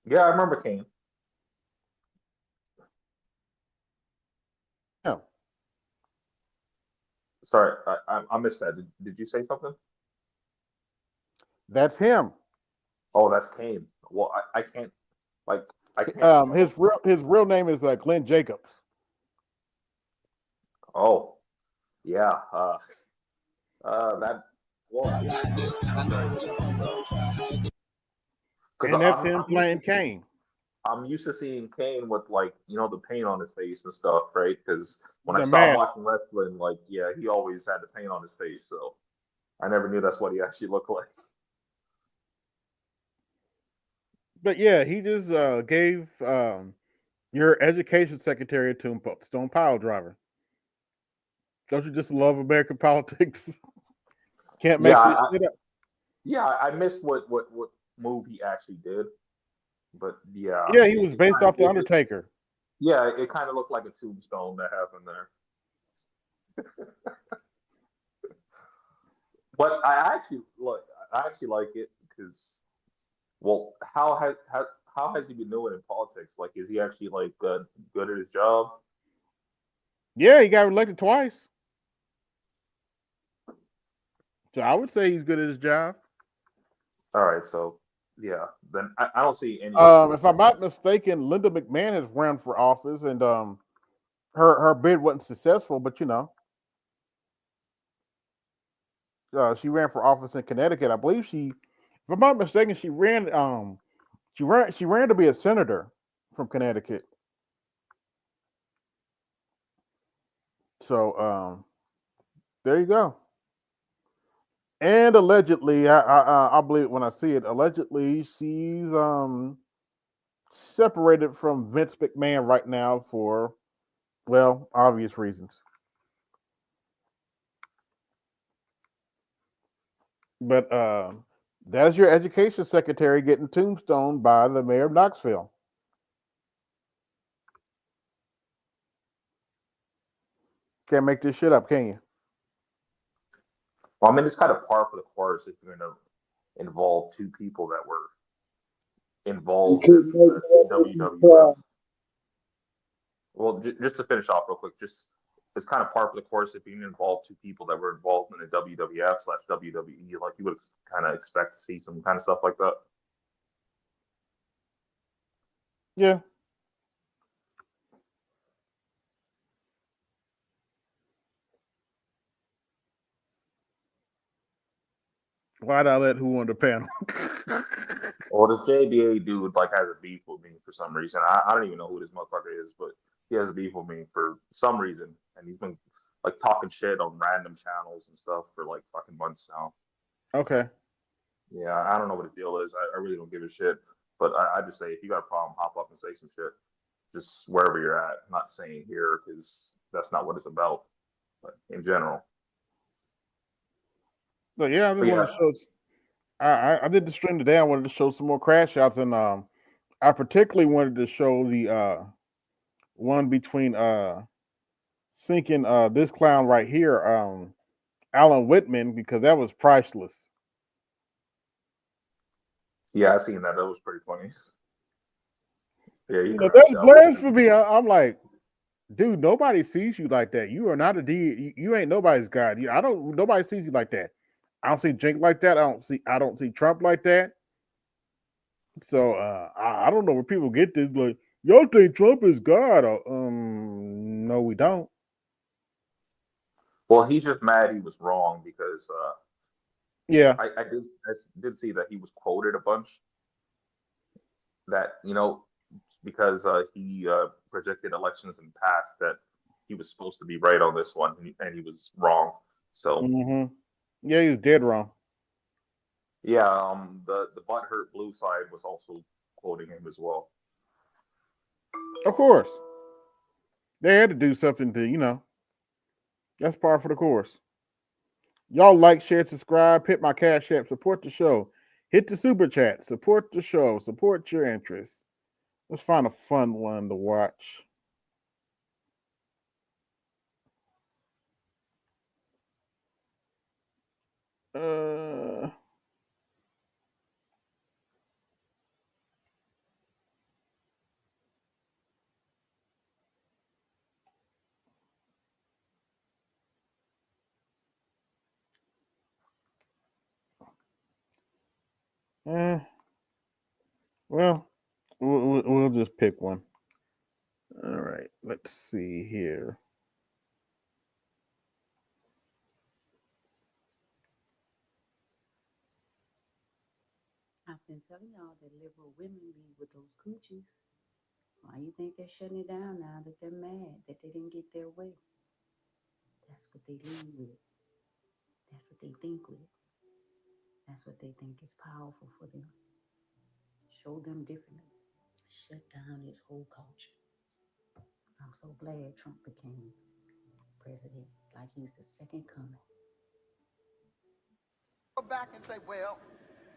Speaker 4: Yeah, I remember Kane.
Speaker 1: Yeah.
Speaker 4: Sorry, I missed that. Did you say something?
Speaker 1: That's him.
Speaker 4: Oh, that's Kane. Well, I can't like I can't.
Speaker 1: His real name is Glenn Jacobs.
Speaker 4: Oh, yeah. That. Well,
Speaker 1: And that's him playing Kane.
Speaker 4: I'm used to seeing Kane with the paint on his face and stuff, right? Because when I
Speaker 1: The
Speaker 4: stopped
Speaker 1: mask.
Speaker 4: watching wrestling, yeah, he always had the paint on his face, so I never knew that's what he actually looked like.
Speaker 1: But yeah, he just gave your education secretary a tombstone pile driver. Don't you just love American politics? Can't make this shit up.
Speaker 4: Yeah, I missed what move he actually did, but yeah.
Speaker 1: Yeah, he was based off the Undertaker.
Speaker 4: Yeah, it kind of looked like a tombstone that happened there. But I actually like it because, well, how has he been doing in politics? Like, is he actually good at his job?
Speaker 1: Yeah, he got elected twice. So I would say he's good at his job.
Speaker 4: All right, so yeah, then I don't see any.
Speaker 1: If I'm not mistaken, Linda McMahon has run for office, and her bid wasn't successful. But she ran for office in Connecticut. I believe if I'm not mistaken, she ran to be a senator from Connecticut. So there you go. And allegedly, I believe it when I see it. Allegedly, she's separated from Vince McMahon right now for, well, obvious reasons. But that's your education secretary getting tombstoned by the mayor of Knoxville. Can't make this shit up, can you?
Speaker 4: Well, I mean, it's kind of par for the course if you're going to involve two people that were involved in the WWF. Well, just to finish off real quick, it's kind of par for the course if you involve two people that were involved in the WWF/WWE. Like, you would kind of expect to see some kind of stuff like that.
Speaker 1: Yeah. Why'd I let who on the panel?
Speaker 4: Or the JBA dude like has a beef with me for some reason. I don't even know who this motherfucker is, but he has a beef with me for some reason, and he's been like talking shit on random channels and stuff for like fucking months now.
Speaker 1: Okay.
Speaker 4: Yeah, I don't know what the deal is. I really don't give a shit. But I just say if you got a problem, hop up and say some shit. Just wherever you're at. I'm not saying here because that's not what it's about. But in general.
Speaker 1: But yeah, I just
Speaker 4: But
Speaker 1: wanted to show. I did the stream today. I wanted to show some more crash outs, and I particularly wanted to show the one between sinking this clown right here, Alan Whitman, because that was priceless.
Speaker 4: Yeah, I seen that. That was pretty funny. Yeah, you could
Speaker 1: That's blasphemy. I'm like, dude, nobody sees you like that. You are not a D. You ain't nobody's God. Nobody sees you like that. I don't see Jink like that. I don't see Trump like that. So I don't know where people get this. Like, y'all think Trump is God? No, we don't.
Speaker 4: Well, he's just mad he was wrong because
Speaker 1: yeah,
Speaker 4: I did see that he was quoted a bunch. That because he projected elections in the past that he was supposed to be right on this one and he was wrong. So
Speaker 1: yeah, he was dead wrong.
Speaker 4: Yeah, the butthurt blue side was also quoting him as well.
Speaker 1: Of course, they had to do something to that's par for the course. Y'all like, share, subscribe, hit my Cash App, support the show, hit the super chat, support the show, support your interests. Let's find a fun one to watch. Well, we'll just pick one. All right, let's see here.
Speaker 5: I've been telling y'all that liberal women lead with those coochies. Why you think they're shutting it down now that they're mad that they didn't get their way? That's what they lead with. That's what they think with. That's what they think is powerful for them. Show them differently. Shut down this whole culture. I'm so glad Trump became president. It's like he's the second coming.
Speaker 17: Go back and say, well,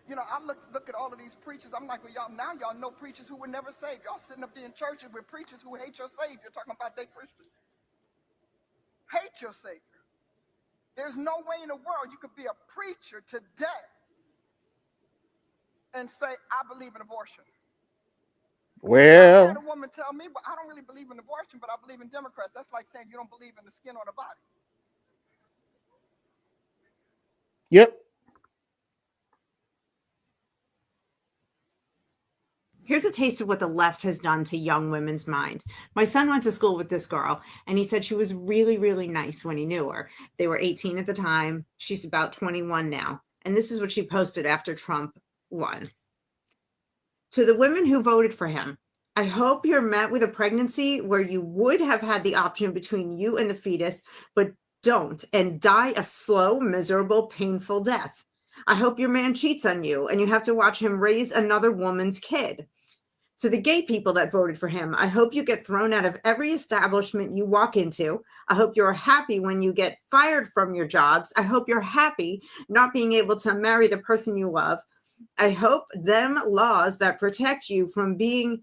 Speaker 17: I look at all of these preachers. I'm like, well, y'all know preachers who were never saved. Y'all sitting up there in churches with preachers who hate your Savior, talking about they Christians. Hate your Savior. There's no way in the world you could be a preacher today and say, I believe in abortion.
Speaker 1: Well,
Speaker 17: I had a woman tell me, well, I don't really believe in abortion, but I believe in Democrats. That's like saying you don't believe in the skin on the body.
Speaker 1: Yep.
Speaker 18: Here's a taste of what the left has done to young women's mind. My son went to school with this girl, and he said she was really, really nice when he knew her. They were 18 at the time. She's about 21 now. And this is what she posted after Trump won. To the women who voted for him, I hope you're met with a pregnancy where you would have had the option between you and the fetus, but don't, and die a slow, miserable, painful death. I hope your man cheats on you and you have to watch him raise another woman's kid. To the gay people that voted for him, I hope you get thrown out of every establishment you walk into. I hope you're happy when you get fired from your jobs. I hope you're happy not being able to marry the person you love. I hope them laws that protect you from being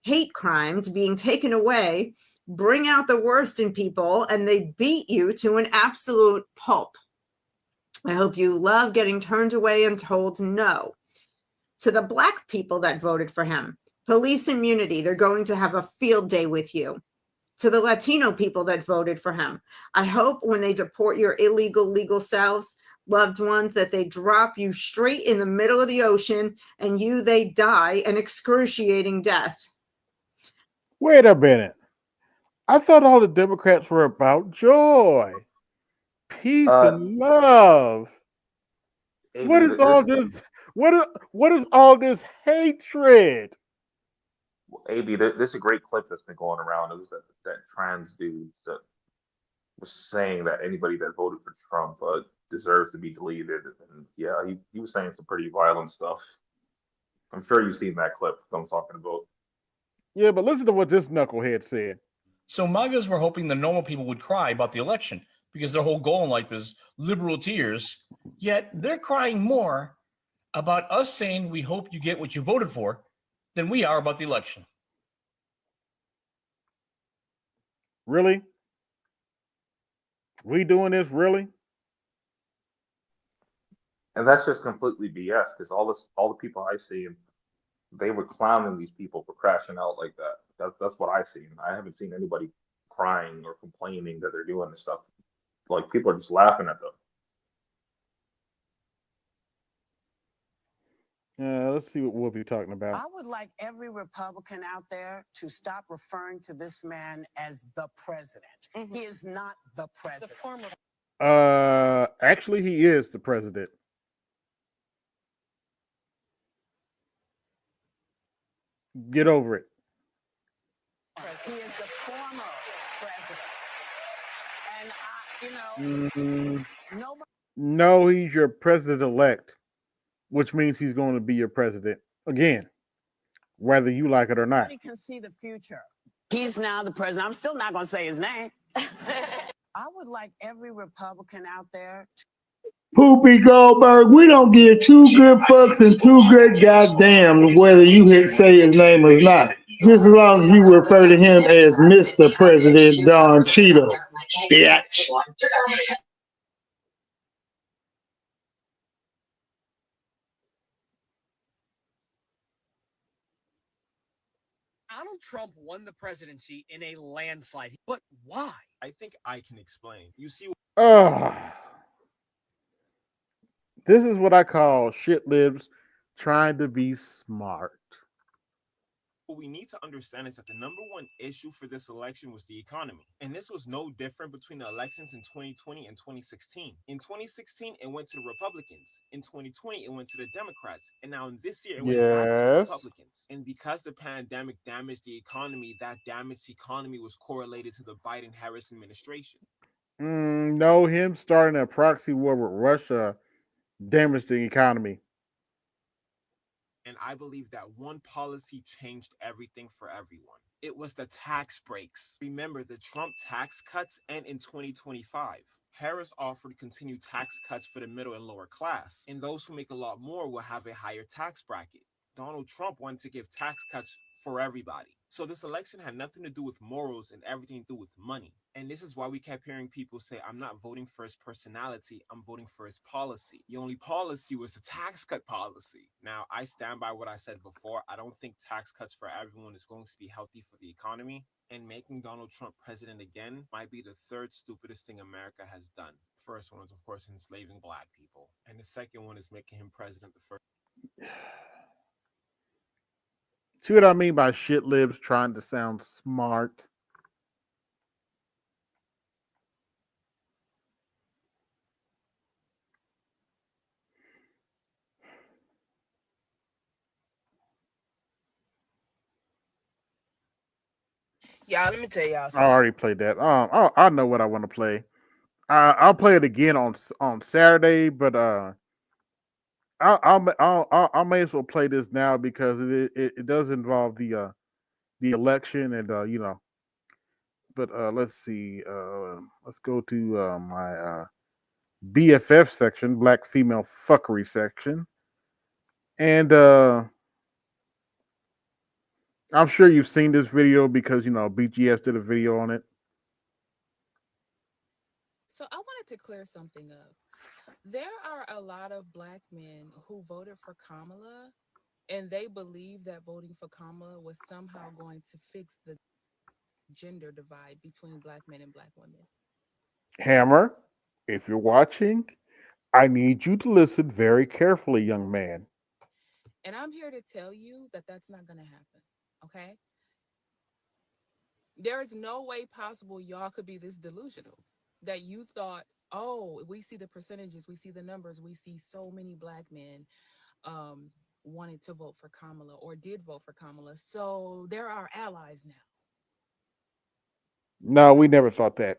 Speaker 18: hate crimes being taken away bring out the worst in people and they beat you to an absolute pulp. I hope you love getting turned away and told no. To the Black people that voted for him, police immunity, they're going to have a field day with you. To the Latino people that voted for him, I hope when they deport your legal selves, loved ones, that they drop you straight in the middle of the ocean and they die an excruciating death.
Speaker 1: Wait a minute. I thought all the Democrats were about joy, peace, and love. What is all this? What is all this hatred?
Speaker 4: AB, there's a great clip that's been going around. It was that trans dude that was saying that anybody that voted for Trump deserves to be deleted. And yeah, he was saying some pretty violent stuff. I'm sure you've seen that clip I'm talking about.
Speaker 1: Yeah, but listen to what this knucklehead said.
Speaker 6: So MAGAs were hoping the normal people would cry about the election because their whole goal in life is liberal tears. Yet they're crying more about us saying we hope you get what you voted for than we are about the election.
Speaker 1: Really? We doing this really?
Speaker 4: And that's just completely BS because all the people I see, they were clowning these people for crashing out like that. That's what I seen. I haven't seen anybody crying or complaining that they're doing this stuff. Like people are just laughing at them.
Speaker 1: Let's see what we'll be talking about.
Speaker 19: I would like every Republican out there to stop referring to this man as the president. He is not the president.
Speaker 1: Actually, he is the president. Get over it.
Speaker 19: He is the former president. And nobody.
Speaker 1: No, he's your president-elect, which means he's going to be your president again, whether you like it or not.
Speaker 19: Nobody can see the future. He's now the president. I'm still not going to say his name. I would like every Republican out there.
Speaker 3: Poopy Goldberg, we don't give two good fucks and two good goddamn whether you say his name or not. Just as long as you refer to him as Mr. President Don Cheeto. Bitch.
Speaker 20: Donald Trump won the presidency in a landslide. But why?
Speaker 21: I think I can explain. You see.
Speaker 1: This is what I call shit libs trying to be smart.
Speaker 21: What we need to understand is that the number one issue for this election was the economy. And this was no different between the elections in 2020 and 2016. In 2016, it went to the Republicans. In 2020, it went to the Democrats. And now in this year, it went back to the Republicans. And because the pandemic damaged the economy, that damaged economy was correlated to the Biden-Harris administration.
Speaker 1: No, him starting a proxy war with Russia damaged the economy.
Speaker 21: And I believe that one policy changed everything for everyone. It was the tax breaks. Remember, the Trump tax cuts end in 2025. Harris offered continued tax cuts for the middle and lower class, and those who make a lot more will have a higher tax bracket. Donald Trump wanted to give tax cuts for everybody. So this election had nothing to do with morals and everything to do with money. And this is why we kept hearing people say, I'm not voting for his personality, I'm voting for his policy. The only policy was the tax cut policy. Now, I stand by what I said before. I don't think tax cuts for everyone is going to be healthy for the economy. And making Donald Trump president again might be the third stupidest thing America has done. First one is, of course, enslaving black people. And the second one is making him president the first.
Speaker 1: See what I mean by shit libs trying to sound smart?
Speaker 2: Y'all, let me tell y'all
Speaker 1: I
Speaker 2: something.
Speaker 1: already played that. I know what I want to play. I'll play it again on Saturday, but I may as well play this now because it does involve the election and But let's see. Let's go to my BFF section, Black Female Fuckery section, and I'm sure you've seen this video because BGS did a video on it.
Speaker 22: So I wanted to clear something up. There are a lot of black men who voted for Kamala, and they believe that voting for Kamala was somehow going to fix the gender divide between black men and black women.
Speaker 1: Hammer, if you're watching, I need you to listen very carefully, young man.
Speaker 22: And I'm here to tell you that that's not going to happen, okay? There is no way possible y'all could be this delusional. that you thought, oh, we see the percentages, we see the numbers, we see so many black men wanted to vote for Kamala or did vote for Kamala. So they're our allies now.
Speaker 1: No, we never thought that.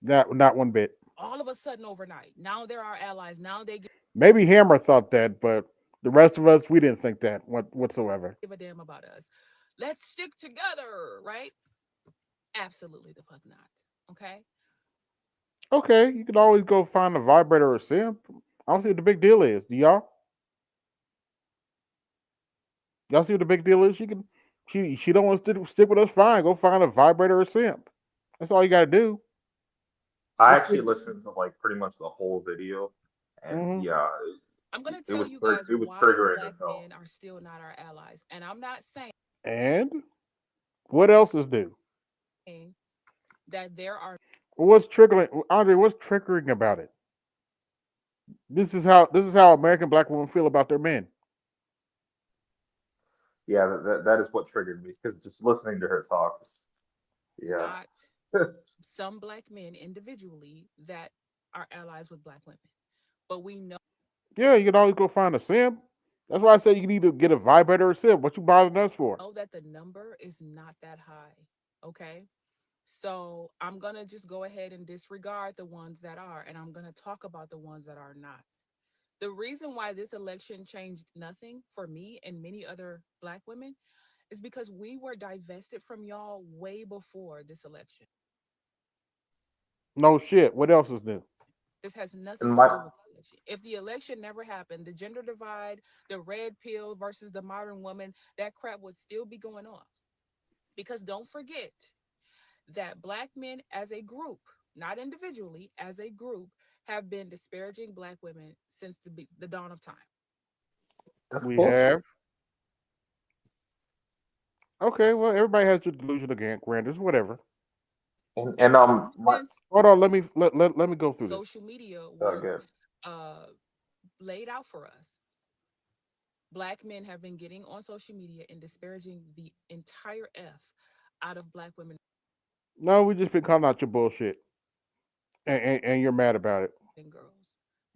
Speaker 1: Not one bit.
Speaker 22: All of a sudden overnight, now they're our allies. Now they
Speaker 1: Maybe Hammer thought that, but the rest of us, we didn't think that whatsoever.
Speaker 22: give a damn about us. Let's stick together, right? Absolutely the fuck not. Okay.
Speaker 1: Okay, you can always go find a vibrator or simp. I don't see what the big deal is. Do y'all? Y'all see what the big deal is? She don't want to stick with us. Fine, go find a vibrator or simp. That's all you got to do.
Speaker 4: I actually listened to like pretty much the whole video, and yeah,
Speaker 22: I'm gonna
Speaker 4: it
Speaker 22: tell
Speaker 4: was
Speaker 22: you guys
Speaker 4: it was
Speaker 22: why
Speaker 4: triggering
Speaker 22: black
Speaker 4: as hell.
Speaker 22: men are still not our allies. And I'm not saying
Speaker 1: And what else is new?
Speaker 22: that there are
Speaker 1: What's triggering, Andre? What's triggering about it? This is how American black women feel about their men.
Speaker 4: Yeah, that is what triggered me because just listening to her talk, yeah.
Speaker 22: not some black men individually that are allies with black women. But we know
Speaker 1: Yeah, you can always go find a simp. That's why I said you need to get a vibrator or simp. What you bothering us for?
Speaker 22: that the number is not that high. Okay. So I'm going to just go ahead and disregard the ones that are, and I'm going to talk about the ones that are not. The reason why this election changed nothing for me and many other black women is because we were divested from y'all way before this election.
Speaker 1: No shit. What else is new?
Speaker 22: This has nothing
Speaker 4: And
Speaker 22: to
Speaker 4: my
Speaker 22: do with the election. If the election never happened, the gender divide, the red pill versus the modern woman, that crap would still be going on. Because don't forget that black men as a group, not individually, as a group, have been disparaging black women since the dawn of time.
Speaker 4: that's
Speaker 1: We
Speaker 4: bullshit.
Speaker 1: have. Okay, well, everybody has their delusion again, Grandis, whatever.
Speaker 4: And my
Speaker 22: Since
Speaker 1: Hold on, let me go through this.
Speaker 22: social media was
Speaker 4: good.
Speaker 22: laid out for us, black men have been getting on social media and disparaging the entire F out of black women
Speaker 1: No, we just been calling out your bullshit, and you're mad about it.
Speaker 22: and girls.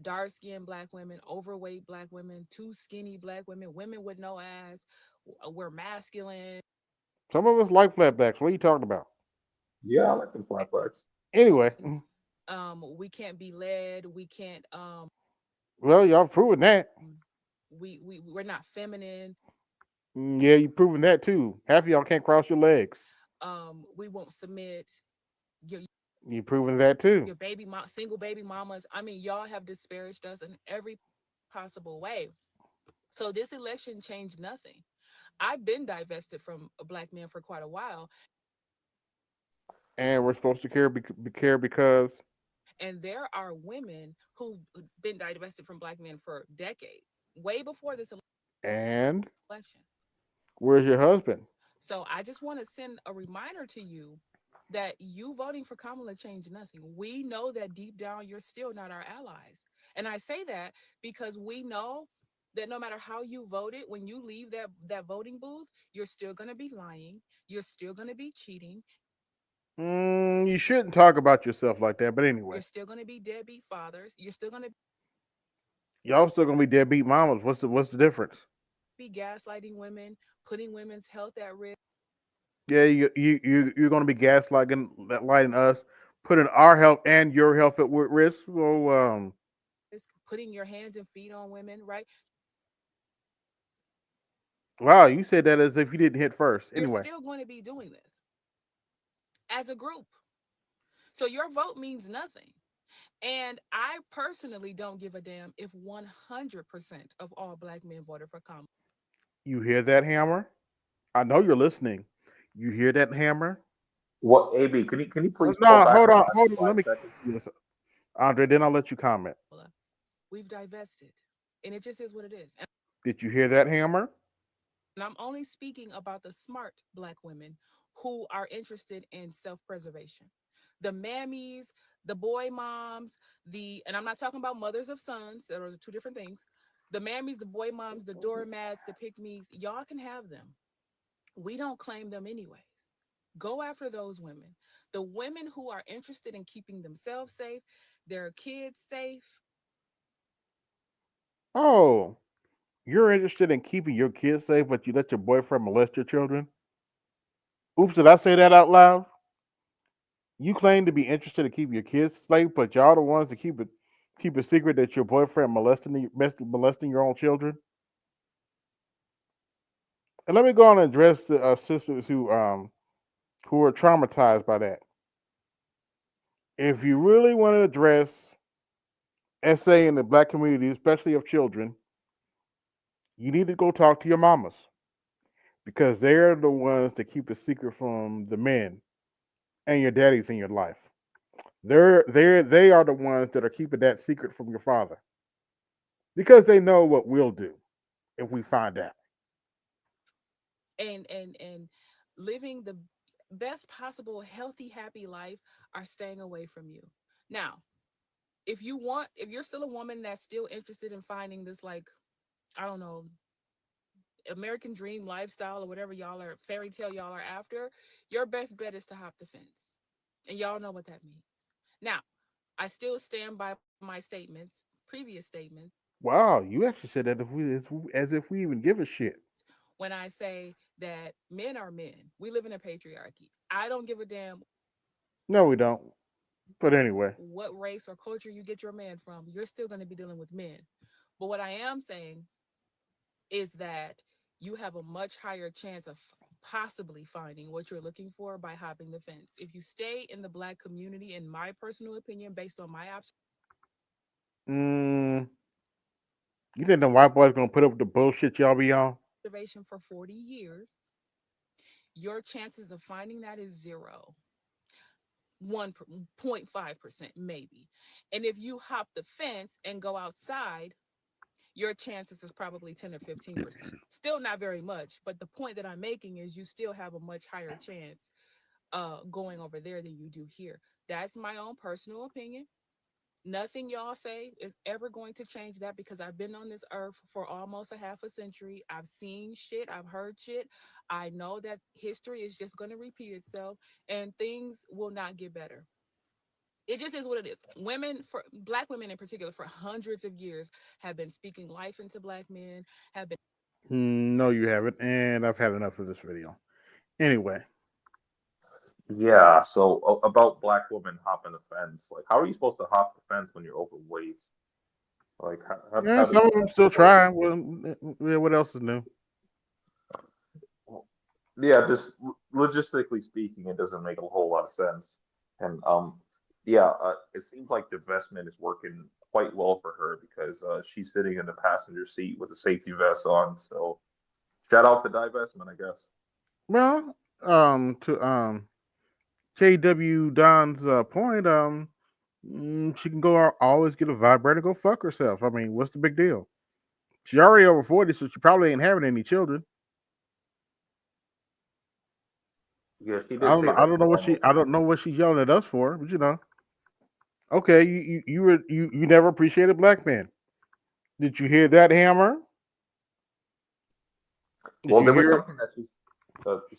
Speaker 22: Dark skinned black women, overweight black women, too skinny black women, women with no ass, we're masculine.
Speaker 1: Some of us like flatbacks. What are you talking about?
Speaker 4: Yeah, I like them flashbacks.
Speaker 1: Anyway,
Speaker 22: We can't be led, we can't
Speaker 1: well, y'all proven that.
Speaker 22: we're not feminine.
Speaker 1: Yeah, you proven that too. Half of y'all can't cross your legs.
Speaker 22: We won't submit.
Speaker 1: You proven that too.
Speaker 22: Your single baby mamas. I mean, y'all have disparaged us in every possible way. So this election changed nothing. I've been divested from a black man for quite a while.
Speaker 1: And we're supposed to care because.
Speaker 22: And there are women who've been divested from black men for decades, way before this
Speaker 1: And
Speaker 22: election.
Speaker 1: where's your husband?
Speaker 22: So I just want to send a reminder to you that you voting for Kamala changed nothing. We know that deep down you're still not our allies. And I say that because we know that no matter how you voted, when you leave that voting booth, you're still going to be lying. You're still going to be cheating.
Speaker 1: You shouldn't talk about yourself like that. But anyway,
Speaker 22: You're still going to be deadbeat fathers. You're still going to
Speaker 1: y'all still gonna be deadbeat mamas. What's the difference?
Speaker 22: be gaslighting women, putting women's health at risk.
Speaker 1: Yeah, you're gonna be lighting us, putting our health and your health at risk. So
Speaker 22: Putting your hands and feet on women, right?
Speaker 1: wow, you said that as if you didn't hit first.
Speaker 22: You're
Speaker 1: Anyway,
Speaker 22: still going to be doing this as a group. So your vote means nothing. And I personally don't give a damn if 100% of all black men voted for Kamala.
Speaker 1: you hear that, Hammer? I know you're listening. You hear that, Hammer?
Speaker 4: What, AB? Can you please pull
Speaker 1: No,
Speaker 4: back
Speaker 1: hold
Speaker 4: the
Speaker 1: on,
Speaker 4: last
Speaker 1: hold on. Let
Speaker 4: 5
Speaker 1: me,
Speaker 4: seconds?
Speaker 1: yes, Andre. Then I'll let you comment.
Speaker 22: We've divested, and it just is what it is.
Speaker 1: Did you hear that, Hammer?
Speaker 22: And I'm only speaking about the smart black women who are interested in self-preservation. The mammies, the boy moms, and I'm not talking about mothers of sons, that are two different things. The mammies, the boy moms, the doormats, the pick-me's, y'all can have them. We don't claim them anyways. Go after those women. The women who are interested in keeping themselves safe, their kids safe.
Speaker 1: Oh, you're interested in keeping your kids safe, but you let your boyfriend molest your children? Oops, did I say that out loud? You claim to be interested in keeping your kids safe, but y'all the ones to keep it secret that your boyfriend molesting your own children. And let me go on and address the sisters who are traumatized by that. If you really want to address SA in the black community, especially of children, you need to go talk to your mamas because they're the ones that keep the secret from the men and your daddies in your life. They are the ones that are keeping that secret from your father because they know what we'll do if we find out.
Speaker 22: And living the best possible healthy happy life are staying away from you. Now, if you're still a woman that's still interested in finding this, like, I don't know, American dream lifestyle or whatever y'all are, fairy tale y'all are after, your best bet is to hop the fence. And y'all know what that means. Now, I still stand by my statements, previous statements,
Speaker 1: Wow, you actually said that as if we even give a shit.
Speaker 22: when I say that men are men. We live in a patriarchy. I don't give a damn
Speaker 1: No, we don't. But anyway,
Speaker 22: what race or culture you get your man from. You're still going to be dealing with men. But what I am saying is that you have a much higher chance of possibly finding what you're looking for by hopping the fence. If you stay in the black community, in my personal opinion, based on my
Speaker 1: mm, you think the white boys gonna put up with the bullshit y'all be on?
Speaker 22: observation for 40 years, your chances of finding that is 1.5% maybe. And if you hop the fence and go outside, your chances is probably 10 or 15%. Still not very much, but the point that I'm making is you still have a much higher chance going over there than you do here. That's my own personal opinion. Nothing y'all say is ever going to change that because I've been on this earth for almost a half a century. I've seen shit, I've heard shit. I know that history is just going to repeat itself and things will not get better. It just is what it is. Women, for black women in particular, for hundreds of years have been speaking life into black men, have been
Speaker 1: No, you haven't, and I've had enough of this video. Anyway,
Speaker 4: Yeah, so about black women hopping the fence, like how are you supposed to hop the fence when you're overweight? Like
Speaker 1: yeah,
Speaker 4: how does
Speaker 1: some of
Speaker 4: that
Speaker 1: them
Speaker 4: actually
Speaker 1: still
Speaker 4: work?
Speaker 1: try. Yeah, what else is new?
Speaker 4: Well, yeah, just logistically speaking, it doesn't make a whole lot of sense. And yeah, it seems like the investment is working quite well for her because she's sitting in the passenger seat with a safety vest on. So shout out to divestment, I guess.
Speaker 1: Well, to KW Don's point, she can go out, always get a vibrator, go fuck herself. I mean, what's the big deal? She's already over 40, so she probably ain't having any children.
Speaker 4: Yeah, she did say that's normal.
Speaker 1: I don't know what she's yelling at us for, but okay, you never appreciated black men. Did you hear that, Hammer? Did
Speaker 4: Well,
Speaker 1: you
Speaker 4: there was
Speaker 1: hear
Speaker 4: something that she's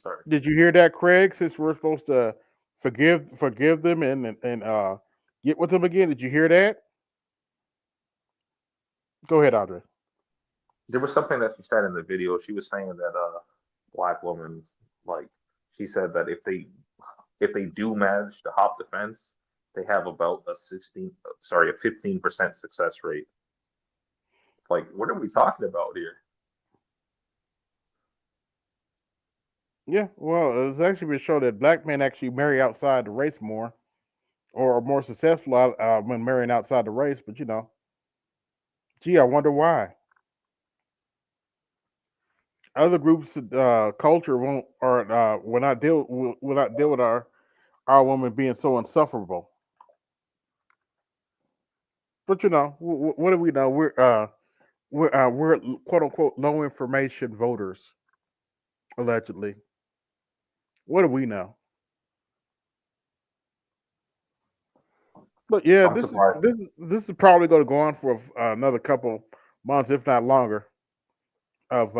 Speaker 4: sorry.
Speaker 1: Did you hear that, Craig? Since we're supposed to forgive them and get with them again, did you hear that? Go ahead, Audrey.
Speaker 4: There was something that she said in the video. She was saying that black women, like she said that if they do manage to hop the fence, they have about a 15% success rate. Like, what are we talking about here?
Speaker 1: Yeah, well, it's actually been shown that black men actually marry outside the race more, or are more successful when marrying outside the race. But gee, I wonder why. Other groups, culture won't or will not deal with our women being so insufferable. But what do we know? We're quote unquote low information voters, allegedly. What do we know? But yeah,
Speaker 4: I'm surprised.
Speaker 1: this is probably going to go on for another couple months, if not longer, of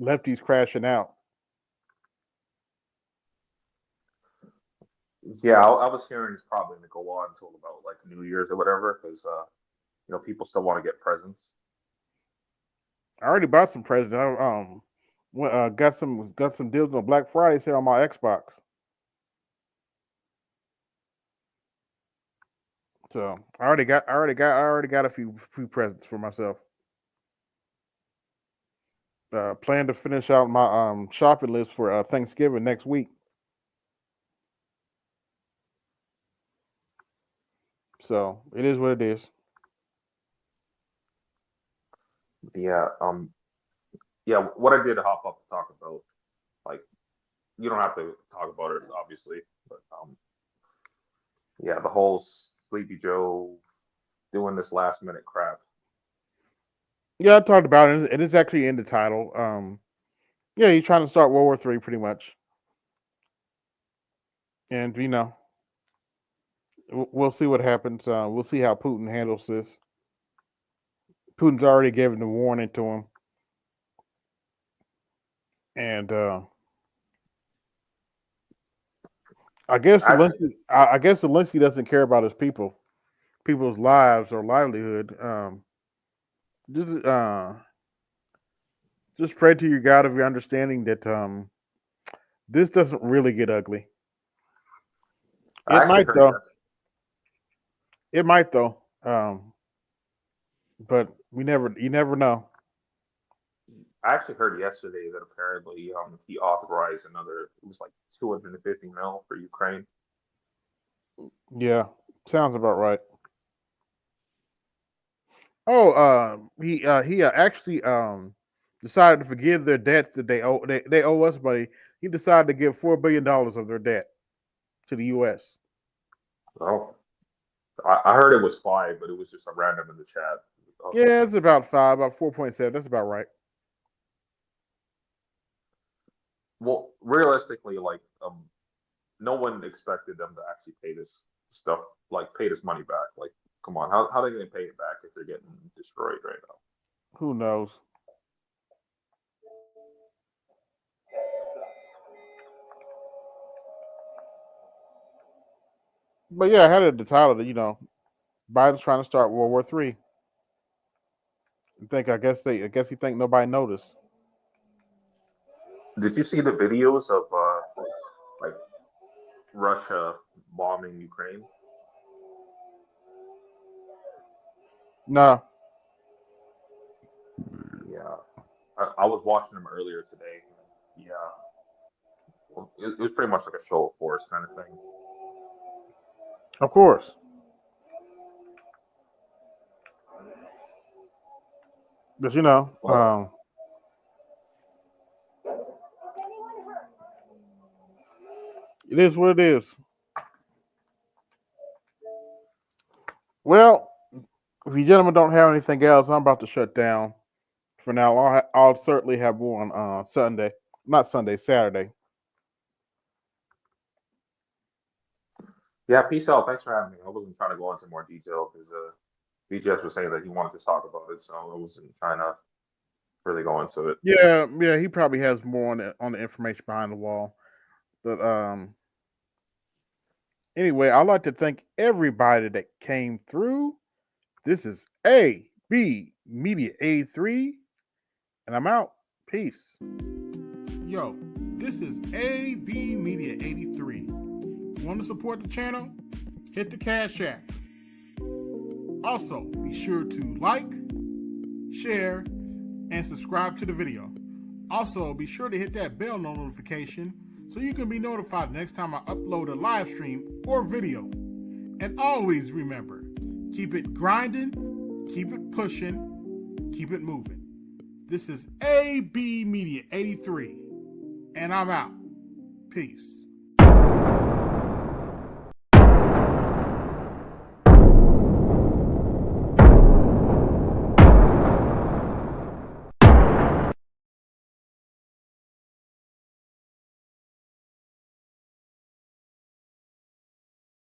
Speaker 1: lefties crashing out.
Speaker 4: Yeah, I was hearing it's probably going to go on until about like New Year's or whatever, because people still want to get presents.
Speaker 1: I already bought some presents. I got some deals on Black Friday sale on my Xbox. So I already got a few presents for myself. Plan to finish out my shopping list for Thanksgiving next week. So it is what it is.
Speaker 4: Yeah, what I did hop up to talk about, like, you don't have to talk about it, obviously, but the whole Sleepy Joe doing this last minute crap.
Speaker 1: Yeah, I talked about it, and it's actually in the title. Yeah, he's trying to start World War III, pretty much, and we'll see what happens. We'll see how Putin handles this. Putin's already given the warning to him, and I guess Zelensky doesn't care about his people's lives or livelihood. Just pray to your God of your understanding that this doesn't really get ugly. It might though. It might though. But you never know.
Speaker 4: I actually heard yesterday that apparently he authorized another, it was like 250 mil for Ukraine.
Speaker 1: Yeah, sounds about right. Oh, he actually decided to forgive their debts that they owe us money. He decided to give $4 billion of their debt to the U.S.
Speaker 4: Oh, I heard it was 5, but it was just a random in the chat.
Speaker 1: Yeah, it's about 5, about 4.7. That's about right.
Speaker 4: Well, realistically, like, no one expected them to actually pay this stuff, like pay this money back. Like, come on, how are they going to pay it back if they're getting destroyed right now?
Speaker 1: Who knows? But yeah, I had it at the title that Biden's trying to start World War III. I guess he think nobody noticed.
Speaker 4: Did you see the videos of like Russia bombing Ukraine?
Speaker 1: No.
Speaker 4: Yeah, I was watching them earlier today. Yeah, well, it was pretty much like a show of force kind of thing.
Speaker 1: Of course. But it is what it is. Well, if you gentlemen don't have anything else, I'm about to shut down for now. I'll certainly have more on Sunday. Not Sunday, Saturday.
Speaker 4: Yeah, peace out. Thanks for having me. I wasn't trying to go into more detail because BGS was saying that he wanted to talk about it, so I wasn't trying to really go into it.
Speaker 1: Yeah, he probably has more on the information behind the wall. But anyway, I'd like to thank everybody that came through. This is AB Media 83, and I'm out. Peace. Yo, this is AB Media 83. Want to support the channel? Hit the Cash App. Also, be sure to like, share, and subscribe to the video. Also, be sure to hit that bell notification so you can be notified next time I upload a live stream or video. And always remember, keep it grinding, keep it pushing, keep it moving. This is AB Media 83, and I'm out. Peace.